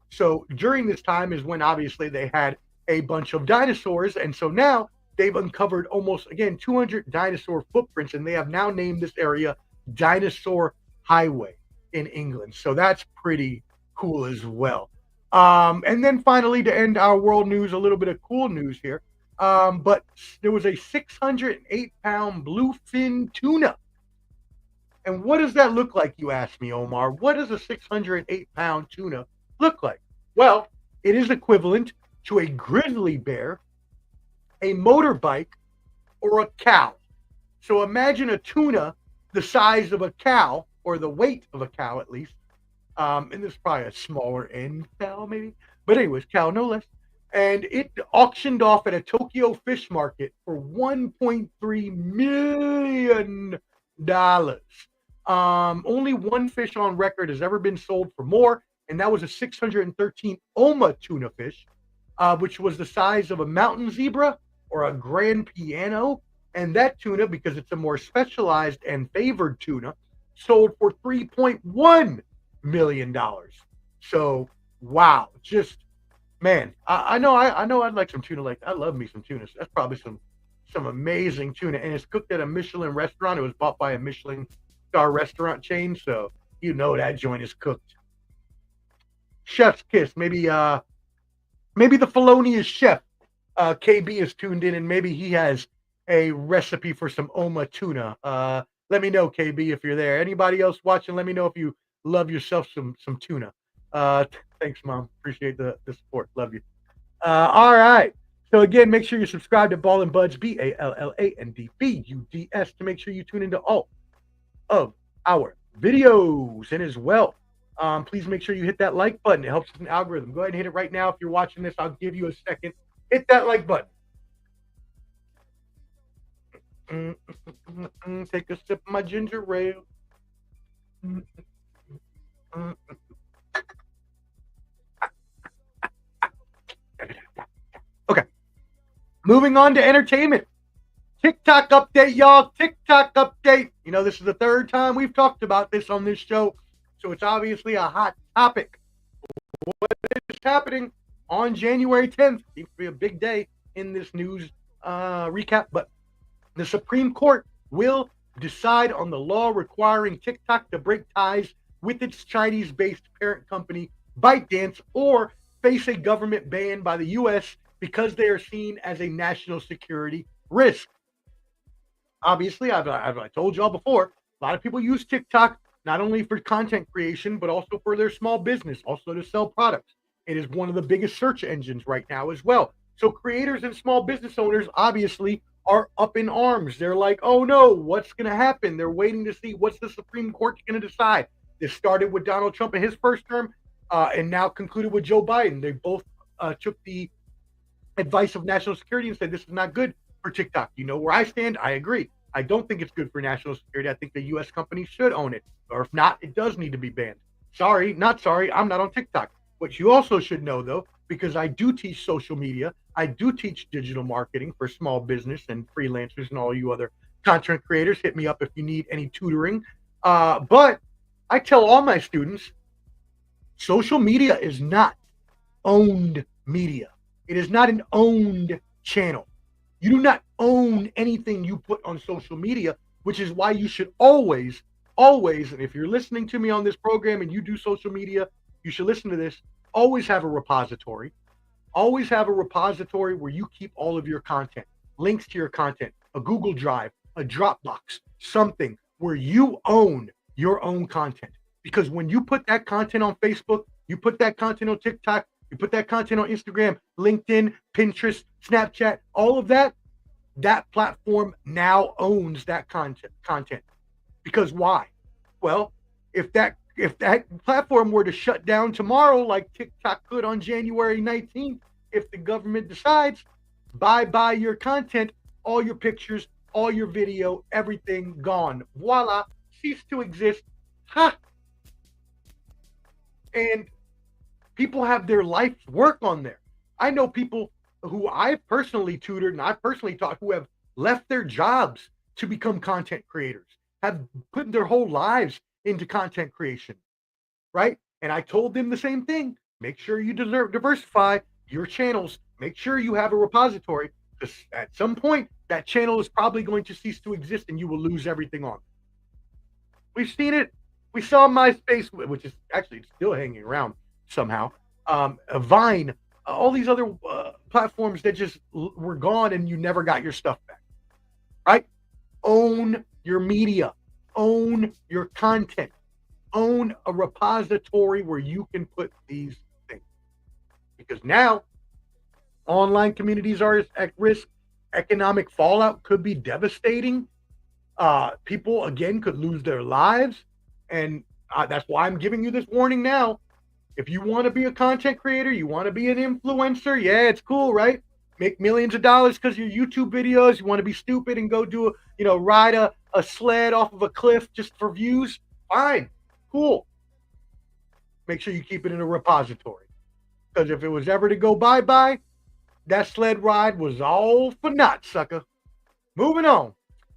So during this time is when obviously they had a bunch of dinosaurs, and so now they've uncovered almost, again, 200 dinosaur footprints, and they have now named this area Dinosaur Highway in England. So that's pretty cool as well. And then finally, to end our world news, a little bit of cool news here. But there was a 608-pound bluefin tuna. And what does that look like, you ask me, Omar? What does a 608-pound tuna look like? Well, it is equivalent to a grizzly bear, a motorbike, or a cow. So imagine a tuna the size of a cow, or the weight of a cow at least. And this is probably a smaller end cow, maybe. But anyways, cow no less. And it auctioned off at a Tokyo fish market for $1.3 million. Only one fish on record has ever been sold for more, and that was a 613 Oma tuna fish, which was the size of a mountain zebra or a grand piano. And that tuna, because it's a more specialized and favored tuna, sold for $3.1 million. So, wow, just man, I know I'd like some tuna. Like I love me some tuna. That's probably some amazing tuna, and it's cooked at a Michelin restaurant. It was bought by a Michelin star restaurant chain, so you know that joint is cooked. Chef's kiss. Maybe the felonious chef KB is tuned in, and maybe he has a recipe for some Oma tuna. Let me know, KB, if you're there. Anybody else watching? Let me know if you love yourself some tuna. Thanks, Mom. Appreciate the support. Love you. All right. So again, make sure you subscribe to Ball and Buds, BALLANDBUDS, to make sure you tune into all of our videos. And as well, please make sure you hit that like button. It helps with an algorithm. Go ahead and hit it right now. If you're watching this, I'll give you a second. Hit that like button. Take a sip of my ginger ale. Okay. Moving on to entertainment. TikTok update, y'all. TikTok update. You know, this is the third time we've talked about this on this show, so it's obviously a hot topic. What is happening on January 10th? Seems to be a big day in this news recap, but the Supreme Court will decide on the law requiring TikTok to break ties with its Chinese-based parent company, ByteDance, or face a government ban by the U.S. because they are seen as a national security risk. Obviously, I've told y'all before, a lot of people use TikTok not only for content creation, but also for their small business, also to sell products. It is one of the biggest search engines right now as well. So creators and small business owners obviously are up in arms. They're like, oh no, what's going to happen? They're waiting to see what's the Supreme Court going to decide. This started with Donald Trump in his first term and now concluded with Joe Biden. They both took the advice of national security and said this is not good for TikTok. You know where I stand? I agree. I don't think it's good for national security. I think the U.S. companies should own it. Or if not, it does need to be banned. Sorry, not sorry. I'm not on TikTok. What you also should know, though, because I do teach social media, I do teach digital marketing for small business and freelancers and all you other content creators. Hit me up if you need any tutoring. But I tell all my students, social media is not owned media. It is not an owned channel. You do not own anything you put on social media, which is why you should always, and if you're listening to me on this program and you do social media, you should listen to this, always have a repository. Always have a repository where you keep all of your content, links to your content, a Google Drive, a Dropbox, something where you own your own content. Because when you put that content on Facebook, you put that content on TikTok, you put that content on Instagram, LinkedIn, Pinterest, Snapchat, all of that, that platform now owns that content. Because why? Well, if that platform were to shut down tomorrow, like TikTok could on January 19th, if the government decides, bye your content, all your pictures, all your video, everything gone. Voila, cease to exist. Ha! And people have their life's work on there. I know people who I've personally tutored and I've personally taught who have left their jobs to become content creators, have put their whole lives into content creation, right? And I told them the same thing. Make sure you diversify your channels. Make sure you have a repository, because at some point that channel is probably going to cease to exist and you will lose everything on. We've seen it. We saw MySpace, which is actually still hanging around somehow. Vine, all these other platforms that just were gone and you never got your stuff back, right? Own your media. Own your content. Own a repository where you can put these things. Because now, online communities are at risk. Economic fallout could be devastating. People, again, could lose their lives. And that's why I'm giving you this warning now. If you want to be a content creator, you want to be an influencer, yeah, it's cool, right? make millions of dollars because your YouTube videos. You want to be stupid and go do ride a sled off of a cliff just for views. Fine, cool. Make sure you keep it in a repository, because if it was ever to go bye-bye, that sled ride was all for naught, sucker. Moving on.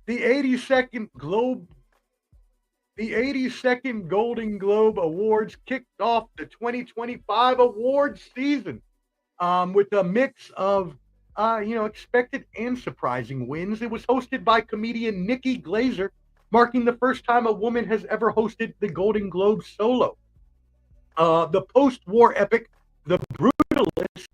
The 82nd Golden Globe Awards kicked off the 2025 awards season with a mix of expected and surprising wins. It was hosted by comedian Nikki Glazer, marking the first time a woman has ever hosted the Golden Globe solo. The post-war epic, The Brutalist,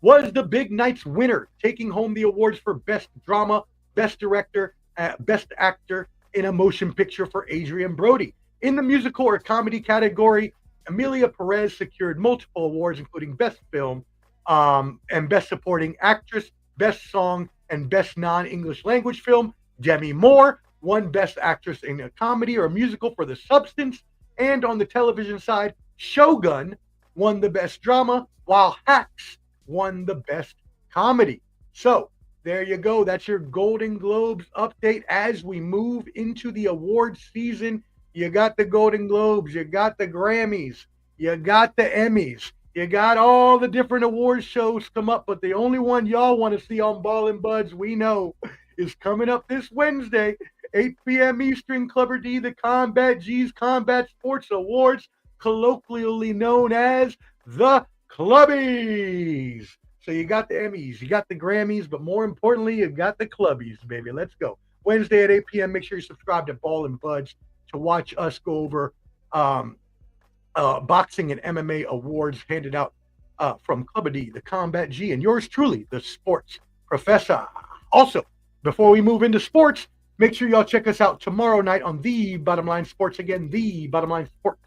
was the big night's winner, taking home the awards for Best Drama, Best Director, Best Actor in a Motion Picture for Adrien Brody. In the musical or comedy category, Emilia Perez secured multiple awards, including Best Film and Best Supporting Actress, Best Song, and Best Non-English Language Film. Demi Moore won Best Actress in a Comedy or a Musical for The Substance. And on the television side, Shogun won the Best Drama, while Hacks won the Best Comedy. So there you go. That's your Golden Globes update as we move into the awards season. You got the Golden Globes, you got the Grammys, you got the Emmys, you got all the different awards shows come up, but the only one y'all want to see on Ballin' Buds, we know, is coming up this Wednesday, 8 p.m. Eastern, Clubber D, the Combat G's Combat Sports Awards, colloquially known as the Clubbies. So you got the Emmys, you got the Grammys, but more importantly, you got the Clubbies, baby. Let's go. Wednesday at 8 p.m. Make sure you subscribe to Ballin' Buds to watch us go over boxing and MMA awards handed out from Clubber D, the Combat G, and yours truly, the Sports Professor. Also, before we move into sports, make sure y'all check us out tomorrow night on The Bottom Line Sports. Again, The Bottom Line Sports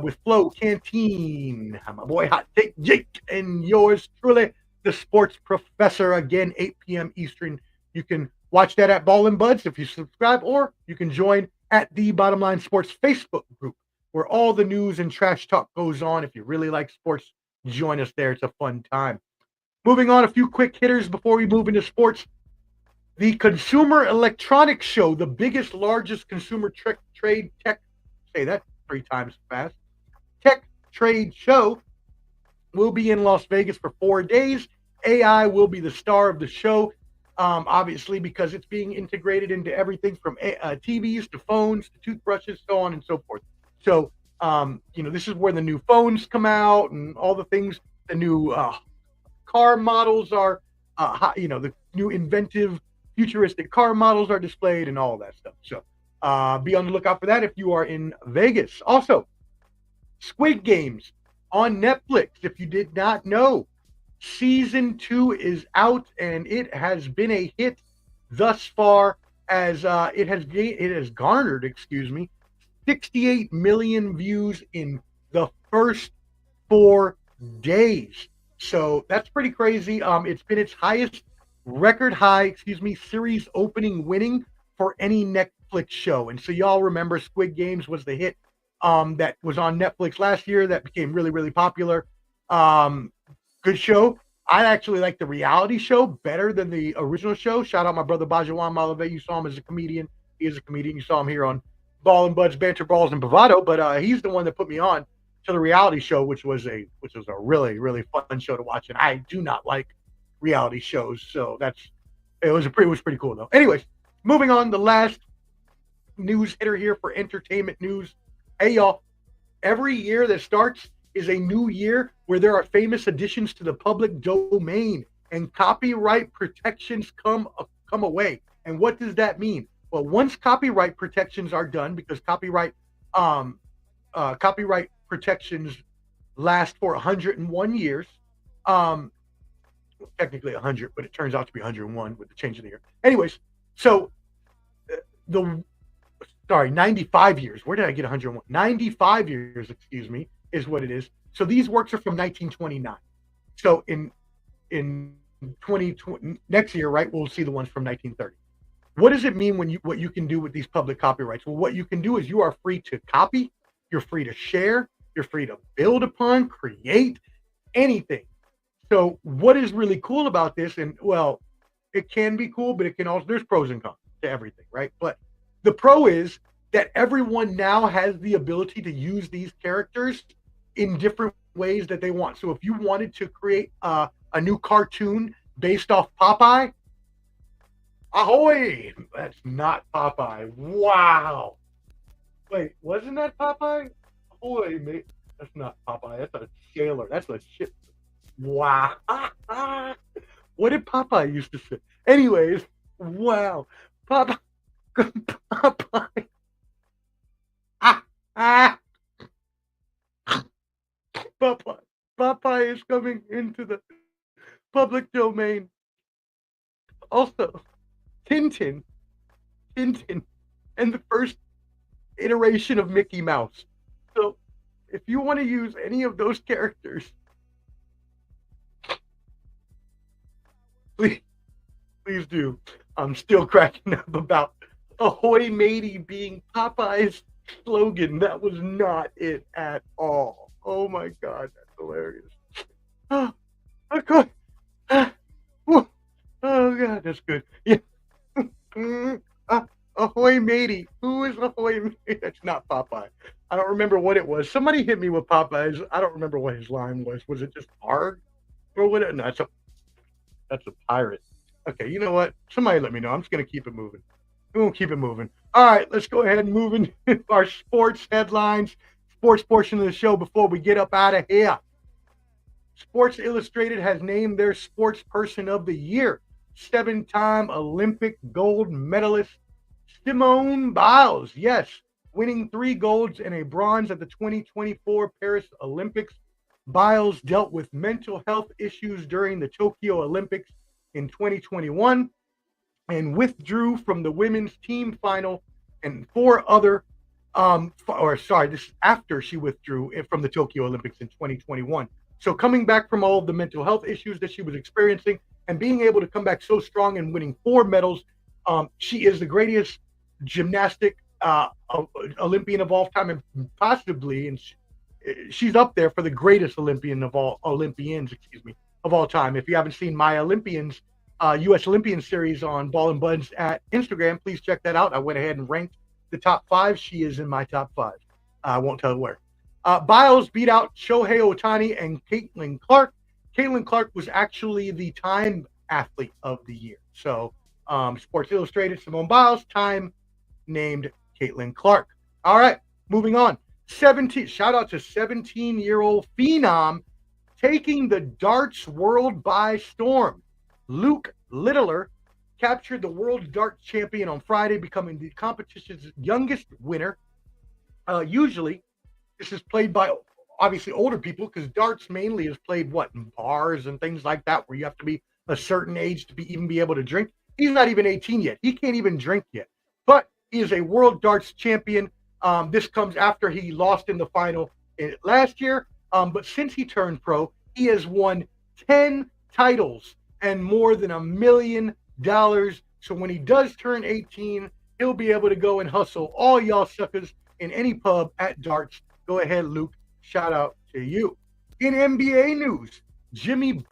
with Flo Canteen, my boy Hot Take Jake, and yours truly, the Sports Professor. Again, 8 p.m. Eastern. You can watch that at Ballin' Buds if you subscribe, or you can join at The Bottom Line Sports Facebook group, where all the news and trash talk goes on. If you really like sports, join us there. It's a fun time. Moving on, a few quick hitters before we move into sports. The Consumer Electronics Show, the biggest, largest consumer trade tech, say that 3 times fast, tech trade show, will be in Las Vegas for 4 days. AI will be the star of the show, obviously, because it's being integrated into everything from TVs to phones to toothbrushes, so on and so forth. So, this is where the new phones come out and all the things, the new car models are, the new inventive, futuristic car models are displayed and all that stuff. So be on the lookout for that if you are in Vegas. Also, Squid Games on Netflix. If you did not know, season 2 is out and it has been a hit thus far, as it has garnered 68 million views in the first 4 days. So that's pretty crazy. It's been its highest record high, series opening winning for any Netflix show. And so y'all remember Squid Games was the hit that was on Netflix last year that became really, really popular. Good show. I actually like the reality show better than the original show. Shout out my brother Bajawan Malave. You saw him as a comedian. He is a comedian. You saw him here on Ballin' Buds, Banter Balls, and Bravado. But he's the one that put me on to the reality show, which was a really, really fun show to watch. And I do not like reality shows, so it was pretty cool though. Anyways, moving on, the last news hitter here for entertainment news. Hey y'all, every year that starts is a new year where there are famous additions to the public domain and copyright protections come away. And what does that mean? Well, once copyright protections are done, because copyright protections last for 101 years, technically 100, but it turns out to be 101 with the change of the year. Anyways, so 95 years. Where did I get 101? 95 years, is what it is. So these works are from 1929. So in 2020, next year, right, we'll see the ones from 1930. What does it mean what you can do with these public copyrights? Well, what you can do is you are free to copy, you're free to share, you're free to build upon, create anything. So what is really cool about this, and well, it can be cool, but it can also, there's pros and cons to everything, right? But the pro is that everyone now has the ability to use these characters in different ways that they want. So if you wanted to create a new cartoon based off Popeye, ahoy! That's not Popeye. Wow. Wait, wasn't that Popeye? Ahoy, mate. That's not Popeye. That's a sailor. That's a ship. Wow. What did Popeye used to say? Anyways, wow. Popeye. Popeye. Popeye. Popeye is coming into the public domain. Also, Tintin, and the first iteration of Mickey Mouse. So, if you want to use any of those characters, please do. I'm still cracking up about ahoy matey being Popeye's slogan. That was not it at all. Oh my God, that's hilarious. Oh, okay. Oh God, that's good. Yeah. Ahoy matey. Who is ahoy matey? That's not Popeye. I don't remember what it was. Somebody hit me with Popeye's. I don't remember what his line was. Was it just arg or what? No, that's a pirate. Okay, you know what? Somebody let me know. I'm just gonna keep it moving. We'll keep it moving. All right, let's go ahead and move into our sports headlines, sports portion of the show before we get up out of here. Sports Illustrated has named their Sportsperson of the Year, 7-time Olympic gold medalist Simone Biles. Yes, winning 3 golds and a bronze at the 2024 Paris Olympics. Biles dealt with mental health issues during the Tokyo Olympics in 2021 and withdrew from the women's team final and 4 other this is after she withdrew from the Tokyo Olympics in 2021. So coming back from all of the mental health issues that she was experiencing and being able to come back so strong and winning 4 medals, she is the greatest gymnastic Olympian of all time, and possibly, and she's up there for the greatest Olympians of all time. If you haven't seen my Olympians, U.S. Olympian series on Ball and Buds at Instagram, please check that out. I went ahead and ranked the top 5. She is in my top 5. I won't tell where. Biles beat out Shohei Ohtani and Caitlin Clark. Caitlin Clark was actually the Time Athlete of the Year. So Sports Illustrated, Simone Biles, Time named Caitlin Clark. All right, moving on. Shout out to 17-year-old Phenom taking the darts world by storm. Luke Littler captured the world darts champion on Friday, becoming the competition's youngest winner. Usually, this is played by obviously older people because darts mainly is played in bars and things like that where you have to be a certain age to even be able to drink. He's not even 18 yet. He can't even drink yet. But he is a world darts champion. This comes after he lost in the final last year. But since he turned pro, he has won 10 titles and more than $1 million. So when he does turn 18, he'll be able to go and hustle all y'all suckers in any pub at darts. Go ahead, Luke. Shout out to you. In NBA news, Jimmy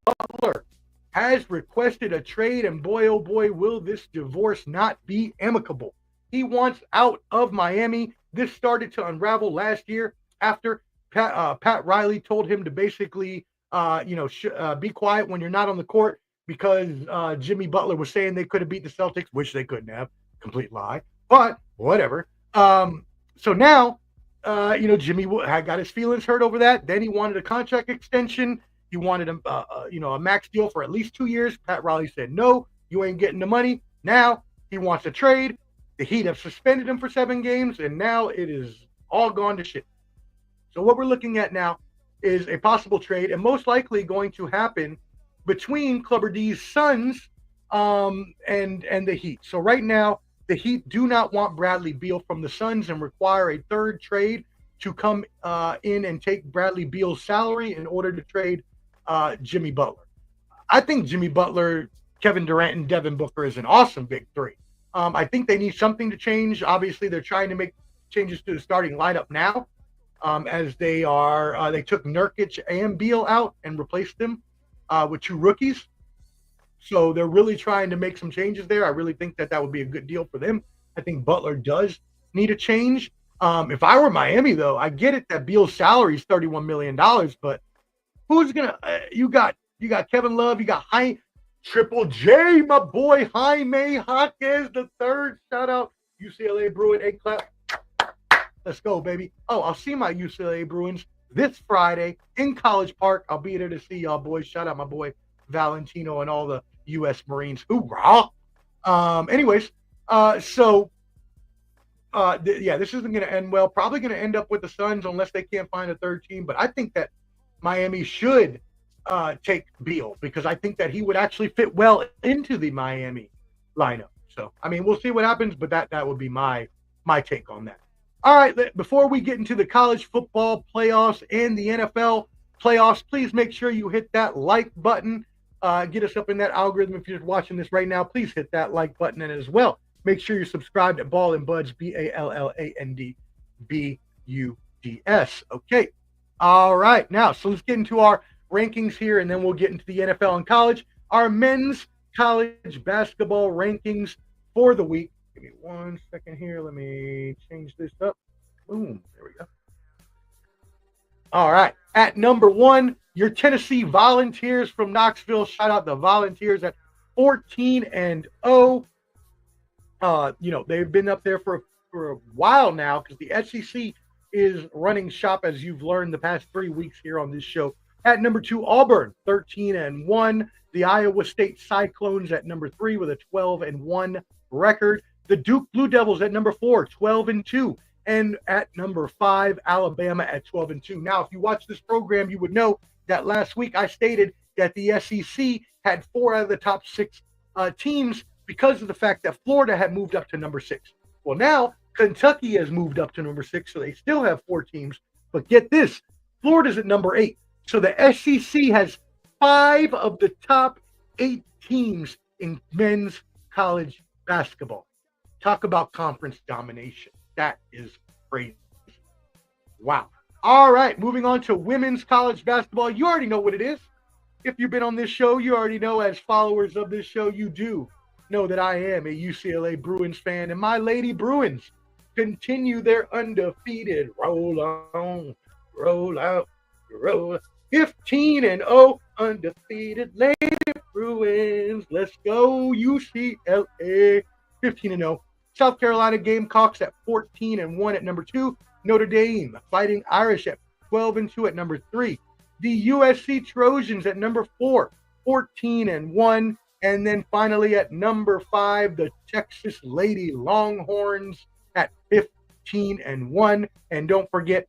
Butler has requested a trade, and boy, oh boy, will this divorce not be amicable. He wants out of Miami. This started to unravel last year after Pat Riley told him to basically, be quiet when you're not on the court because Jimmy Butler was saying they could have beat the Celtics, which they couldn't have. Complete lie, but whatever. So now, Jimmy had got his feelings hurt over that. Then he wanted a contract extension. He wanted a max deal for at least 2 years. Pat Riley said, no, you ain't getting the money. Now he wants a trade. The Heat have suspended him for 7 games, and now it is all gone to shit. So what we're looking at now is a possible trade, and most likely going to happen between Clubber D's Suns and the Heat. So right now, the Heat do not want Bradley Beal from the Suns and require a third trade to come in and take Bradley Beal's salary in order to trade Jimmy Butler. I think Jimmy Butler, Kevin Durant, and Devin Booker is an awesome big three. I think they need something to change. Obviously, they're trying to make changes to the starting lineup now, as they took Nurkic and Beal out and replaced them with 2 rookies. So they're really trying to make some changes there. I really think that would be a good deal for them. I think Butler does need a change. If I were Miami, though, I get it that Beal's salary is $31 million, but who's gonna? You got Kevin Love, you got Triple J, my boy Jaime Jaquez the third. Shout out UCLA Bruin. A clap. Let's go, baby. Oh, I'll see my UCLA Bruins this Friday in College Park. I'll be there to see y'all boys. Shout out my boy Valentino and all the U.S. Marines. Hoorah! Anyways, this isn't going to end well. Probably going to end up with the Suns unless they can't find a third team. But I think that Miami should take Beal because I think that he would actually fit well into the Miami lineup. So, I mean, we'll see what happens, but that would be my take on that. All right, before we get into the college football playoffs and the NFL playoffs, please make sure you hit that like button. Get us up in that algorithm. If you're watching this right now, please hit that like button and as well. Make sure you're subscribed to Ball and Buds, BALLANDBUDS. Okay. All right. Now, so let's get into our rankings here, and then we'll get into the NFL and college. Our men's college basketball rankings for the week. Give me 1 second here. Let me change this up. Boom. There we go. All right. At number 1, your Tennessee Volunteers from Knoxville. Shout out the Volunteers at 14-0. They've been up there for a while now because the SEC is running shop, as you've learned the past 3 weeks here on this show. At number 2, Auburn, 13-1. The Iowa State Cyclones at number 3 with a 12-1 record. The Duke Blue Devils at number 4, 12-2. And at number 5, Alabama at 12-2. Now, if you watch this program, you would know that last week I stated that the SEC had 4 out of the top 6 teams because of the fact that Florida had moved up to number 6. Well, now Kentucky has moved up to number 6, so they still have 4 teams. But get this, Florida's at number 8. So the SEC has 5 of the top 8 teams in men's college basketball. Talk about conference domination. That is crazy. Wow. All right, moving on to women's college basketball. You already know what it is. If you've been on this show, you already know, as followers of this show, you do know that I am a UCLA Bruins fan, and my Lady Bruins continue their undefeated roll on, roll out, roll 15-0 undefeated Lady Bruins. Let's go UCLA. 15-0. South Carolina Gamecocks at 14-1 at number 2. Notre Dame Fighting Irish at 12-2 at number 3. The USC Trojans at number 4, 14-1. And then finally at number 5, the Texas Lady Longhorns at 15-1. And don't forget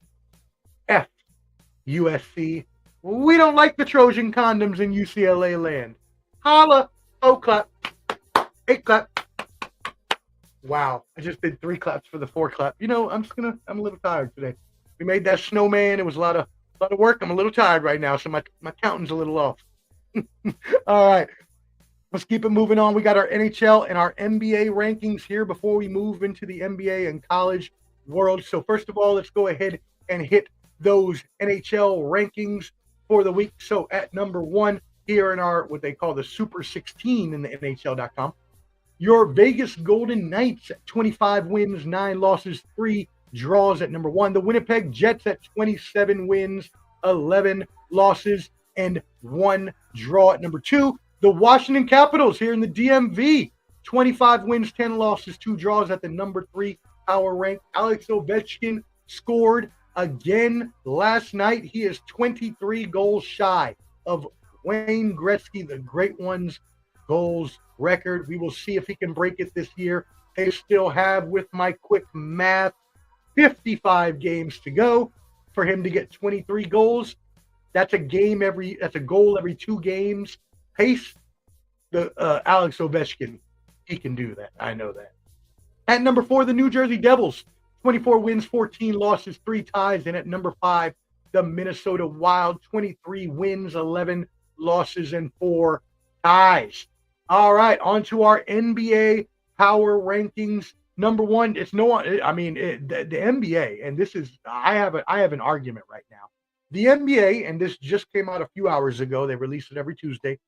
USC. We don't like the Trojan condoms in UCLA land. Holla. Oh, clap. 8 clap. Wow, I just did 3 claps for the 4 clap. I'm a little tired today. We made that snowman. It was a lot of work. I'm a little tired right now, so my counting's a little off. All right, let's keep it moving on. We got our NHL and our NBA rankings here before we move into the NBA and college world. So first of all, let's go ahead and hit those NHL rankings for the week. So at number 1 here in our, what they call the Super 16 in the NHL.com, your Vegas Golden Knights at 25 wins, 9 losses, 3 draws at number 1. The Winnipeg Jets at 27 wins, 11 losses, and 1 draw at number 2. The Washington Capitals here in the DMV, 25 wins, 10 losses, 2 draws at the number 3 power rank. Alex Ovechkin scored again last night. He is 23 goals shy of Wayne Gretzky, the Great One's goals record. We will see if he can break it this year. They still have, with my quick math, 55 games to go for him to get 23 goals. That's a goal every 2 games pace. The Alex Ovechkin, he can do that. I know that. At number 4, the New Jersey Devils, 24 wins, 14 losses, 3 ties. And at number 5, the Minnesota Wild, 23 wins, 11 losses, and 4 ties. All right, on to our NBA power rankings. Number 1, it's no one. I mean, the NBA, and this is I have an argument right now. The NBA, and this just came out a few hours ago, they release it every Tuesday,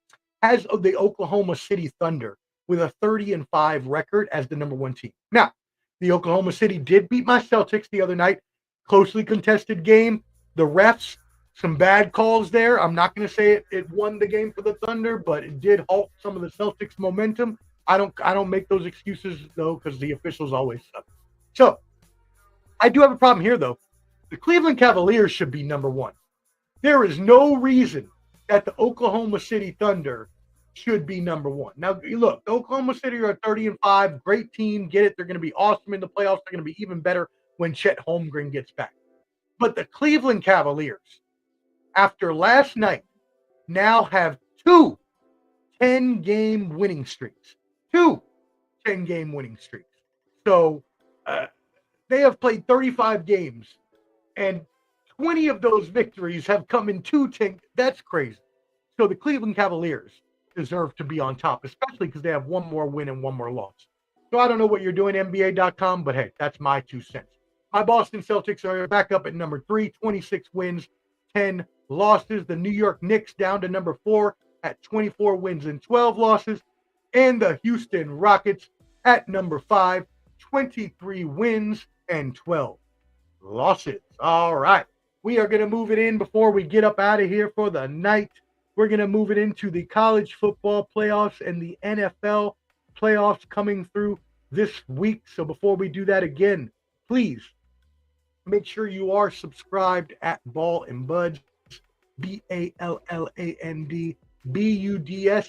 has the Oklahoma City Thunder with a 30-5 record as the number one team. Now, the Oklahoma City did beat my Celtics the other night. Closely contested game. The refs, some bad calls there. I'm not going to say it won the game for the Thunder, but it did halt some of the Celtics' momentum. I don't make those excuses, though, because the officials always suck. So, I do have a problem here, though. The Cleveland Cavaliers should be number one. There is no reason that the Oklahoma City Thunder should be number one. Now, look, Oklahoma City are 30-5, great team. Get it? They're going to be awesome in the playoffs. They're going to be even better when Chet Holmgren gets back. But the Cleveland Cavaliers, after last night, now have 2 10-game winning streaks. 2 10-game winning streaks. So they have played 35 games, and 20 of those victories have come in 2 10. That's crazy. So the Cleveland Cavaliers deserve to be on top, especially because they have 1 more win and 1 more loss. So I don't know what you're doing, NBA.com, but hey, that's my 2 cents. My Boston Celtics are back up at number 3, 26 wins, 10 losses. The New York Knicks down to number 4 at 24 wins and 12 losses. And the Houston Rockets at number 5, 23 wins and 12 losses. All right. We are going to move it in before we get up out of here for the night. We're going to move it into the college football playoffs and the NFL playoffs coming through this week. So before we do that again, please make sure you are subscribed at Ball and Buds, BALLAND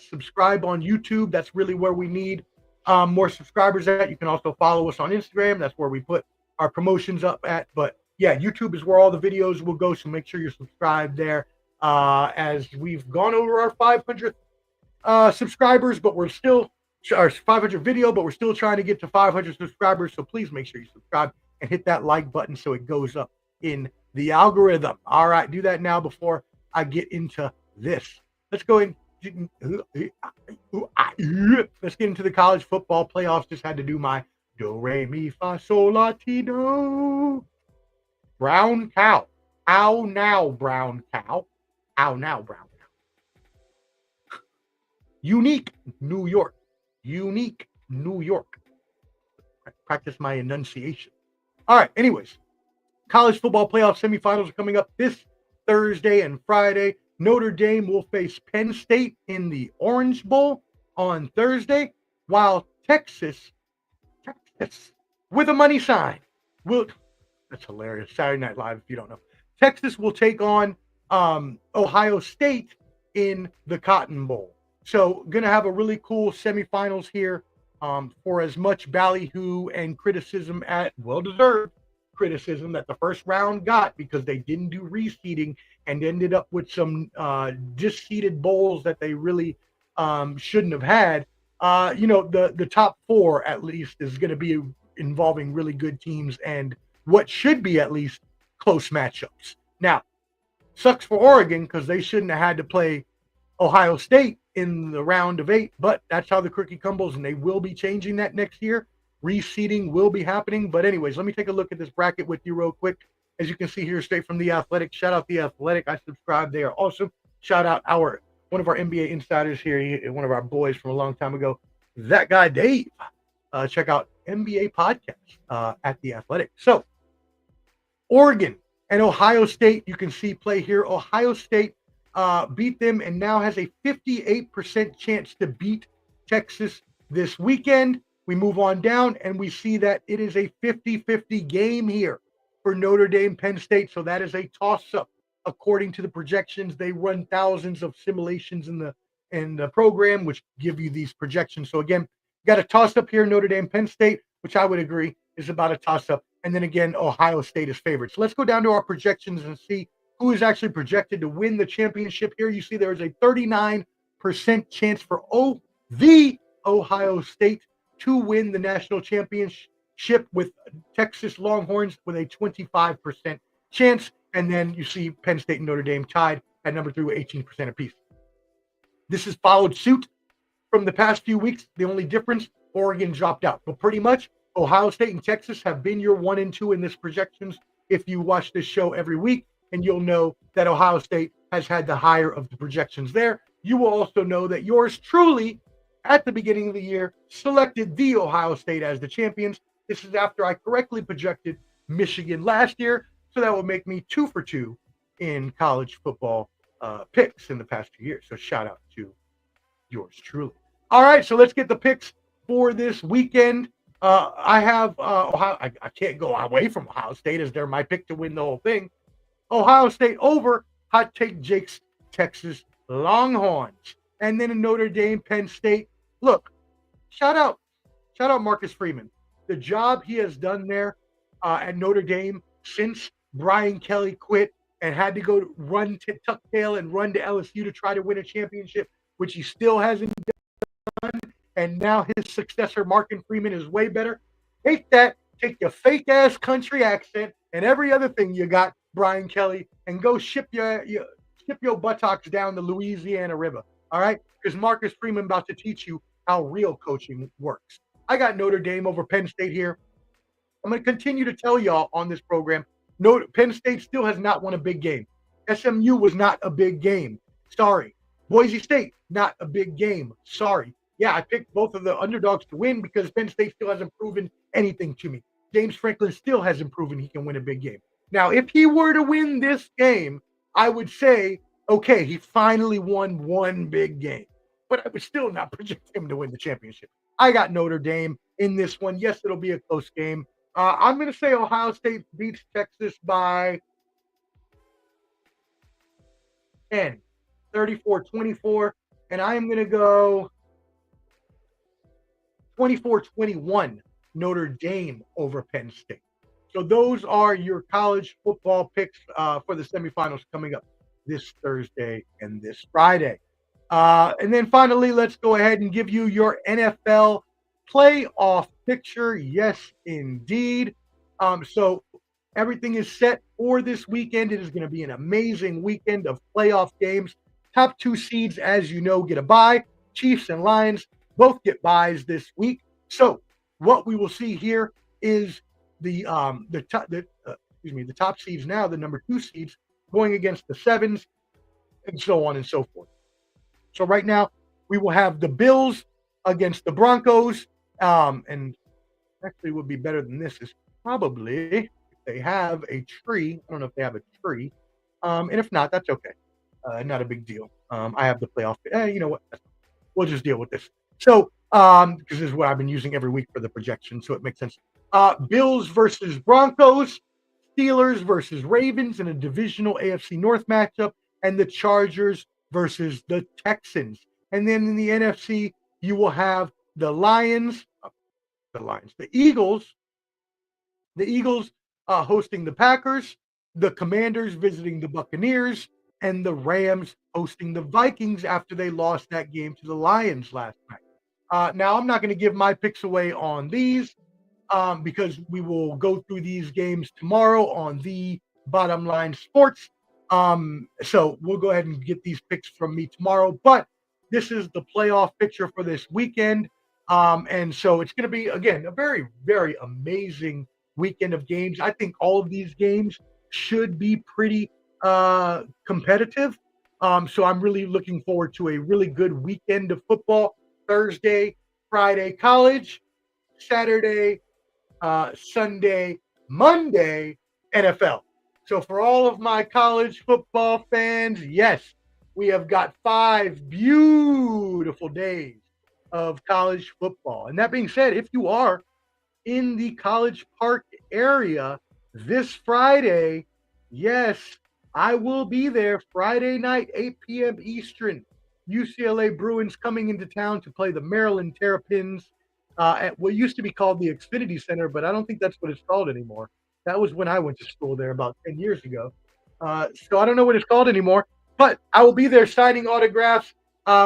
Subscribe on YouTube. That's really where we need more subscribers at. You can also follow us on Instagram. That's where we put our promotions up at. But yeah, YouTube is where all the videos will go. So make sure you're subscribed there. As we've gone over our 500 subscribers, but we're still our 500 video, but we're still trying to get to 500 subscribers. So please make sure you subscribe and hit that like button so it goes up in the algorithm. All right, do that now before I get into this. Let's go in. Let's get into the college football playoffs. Just had to do my do, re, mi, fa, sol, la, ti, do. Brown cow. Ow now, brown cow. Ow now, brown cow. Unique New York. Unique New York. Practice my enunciation. All right, anyways. College football playoff semifinals are coming up this Thursday and Friday. Notre Dame will face Penn State in the Orange Bowl on Thursday, while Texas, with a money sign, that's hilarious. Saturday Night Live, if you don't know. Texas will take on Ohio State in the Cotton Bowl. So going to have a really cool semifinals here for as much ballyhoo and criticism well-deserved criticism that the first round got because they didn't do reseeding and ended up with some disseeded bowls that they really shouldn't have had. The top 4 at least is going to be involving really good teams and what should be at least close matchups. Now, sucks for Oregon because they shouldn't have had to play Ohio State in the round of 8, but that's how the cookie crumbles, and they will be changing that next year. Reseeding will be happening. But anyways, let me take a look at this bracket with you real quick. As you can see here, straight from The Athletic. Shout out The Athletic. I subscribe. They are awesome. Shout out one of our NBA insiders here, one of our boys from a long time ago, that guy Dave. Check out NBA podcast at The Athletic. So, Oregon and Ohio State, you can see play here. Ohio State beat them and now has a 58% chance to beat Texas this weekend. We move on down and we see that it is a 50-50 game here for Notre Dame, Penn State. So that is a toss-up. According to the projections, they run thousands of simulations in the program, which give you these projections. So again, you got a toss-up here, Notre Dame, Penn State, which I would agree is about a toss-up. And then again, Ohio State is favored. So let's go down to our projections and see who is actually projected to win the championship here. You see there is a 39% chance for the Ohio State to win the national championship, with Texas Longhorns with a 25% chance. And then you see Penn State and Notre Dame tied at number 3 with 18% apiece. This has followed suit from the past few weeks. The only difference, Oregon dropped out. But pretty much, Ohio State and Texas have been your 1 and 2 in this projections if you watch this show every week. and you'll know that Ohio State has had the higher of the projections there. You will also know that yours truly, at the beginning of the year, selected the Ohio State as the champions. This is after I correctly projected Michigan last year, so that will make me 2 for 2 in college football picks in the past 2 years. So shout out to yours truly. All right, so let's get the picks for this weekend. I have Ohio. I can't go away from Ohio State as they're my pick to win the whole thing. Ohio State over hot take Jake's Texas Longhorns, and then in Notre Dame, Penn State. Look, shout out Marcus Freeman. The job he has done there at Notre Dame since Brian Kelly quit and had to go run to tuck tail and run to LSU to try to win a championship, which he still hasn't done. And now his successor, Marcus Freeman, is way better. Take that, take your fake ass country accent and every other thing you got, Brian Kelly, and go ship your buttocks down the Louisiana River. All right, because Marcus Freeman about to teach you how real coaching works. I got Notre Dame over Penn State here. I'm going to continue to tell y'all on this program, Penn State still has not won a big game. SMU was not a big game. Sorry. Boise State, not a big game. Sorry. Yeah, I picked both of the underdogs to win because Penn State still hasn't proven anything to me. James Franklin still hasn't proven he can win a big game. Now, if he were to win this game, I would say, okay, he finally won one big game. But I would still not project him to win the championship. I got Notre Dame in this one. Yes, it'll be a close game. I'm going to say Ohio State beats Texas by 10, 34-24. And I am going to go 24-21 Notre Dame over Penn State. So those are your college football picks for the semifinals coming up this Thursday and this Friday. And then finally, let's go ahead and give you your NFL playoff picture. Yes, indeed. So everything is set for this weekend. It is going to be an amazing weekend of playoff games. Top 2 seeds, as you know, get a bye. Chiefs and Lions both get byes this week. So what we will see here is the top seeds now, the number 2 seeds, going against the 7s, and so on and so forth. So right now, we will have the Bills against the Broncos. And actually would be better than this is probably if they have a tree. I don't know if they have a tree. And if not, that's okay. Not a big deal. I have the playoff. You know what? We'll just deal with this. So, because this is what I've been using every week for the projection, so it makes sense. Bills versus Broncos, Steelers versus Ravens in a divisional AFC North matchup, and the Chargers versus the Texans. And then in the NFC, you will have the Eagles hosting the Packers, the Commanders visiting the Buccaneers, and the Rams hosting the Vikings after they lost that game to the Lions last night. Now, I'm not going to give my picks away on these because we will go through these games tomorrow on the Bottom Line Sports. So we'll go ahead and get these picks from me tomorrow. But this is the playoff picture for this weekend. And so it's going to be, again, a very, very amazing weekend of games. I think all of these games should be pretty competitive. So I'm really looking forward to a really good weekend of football. Thursday, Friday, college, Saturday, Sunday, Monday, NFL. So for all of my college football fans, yes, we have got 5 beautiful days of college football. And that being said, if you are in the College Park area this Friday, yes, I will be there Friday night, 8 p.m. Eastern. UCLA Bruins coming into town to play the Maryland Terrapins at what used to be called the Xfinity Center, but I don't think that's what it's called anymore. That was when I went to school there about 10 years ago. So I don't know what it's called anymore, but I will be there signing autographs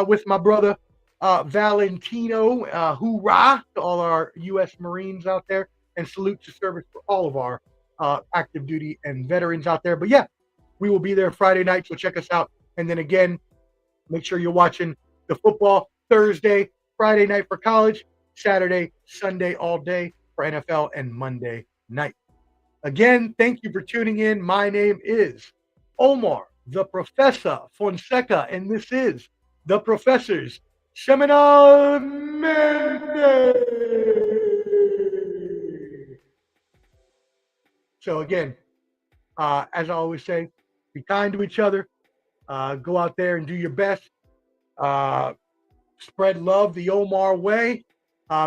with my brother Valentino. Hoorah to all our U.S. Marines out there, and salute to service for all of our active duty and veterans out there. But yeah, we will be there Friday night, so check us out. And then again, make sure you're watching the football Thursday, Friday night for college, Saturday, Sunday all day for NFL, and Monday night. Again, thank you for tuning in. My name is Omar, the Professor Fonseca, and this is the Professor's Semanalmente. So again, as I always say, be kind to each other. Go out there and do your best. Spread love the Omar way.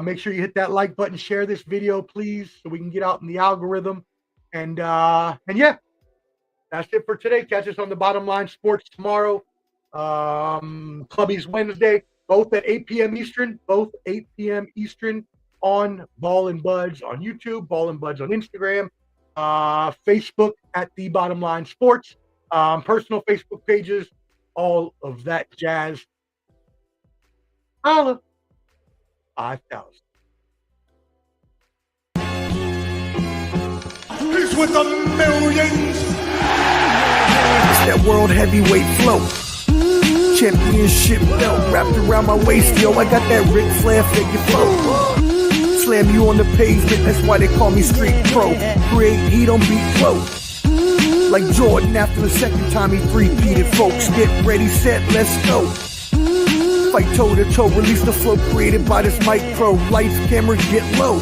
Make sure you hit that like button, share this video, please, so we can get out in the algorithm. And yeah, that's it for today. Catch us on the Bottom Line Sports tomorrow. Clubbies Wednesday, both at 8 p.m. Eastern, on Ball and Buds on YouTube, Ball and Buds on Instagram, Facebook at The Bottom Line Sports, personal Facebook pages, all of that jazz. Holla. 5,000. He's with the millions. It's that world heavyweight flow. Championship belt wrapped around my waist, yo. I got that Ric Flair figure flow. Slam you on the pavement, that's why they call me street pro. Create heat on beat flow. Like Jordan after the second time he three-peated, folks. Get ready, set, let's go. Fight toe to toe, release the flow created by this mic pro. Lights, camera, get low.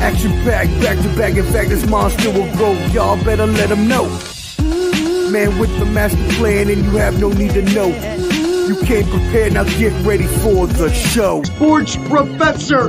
Action packed, back to back. In fact, this monster will go. Y'all better let him know. Man with the master plan, and you have no need to know. You came prepared, now get ready for the show. Sports Professor.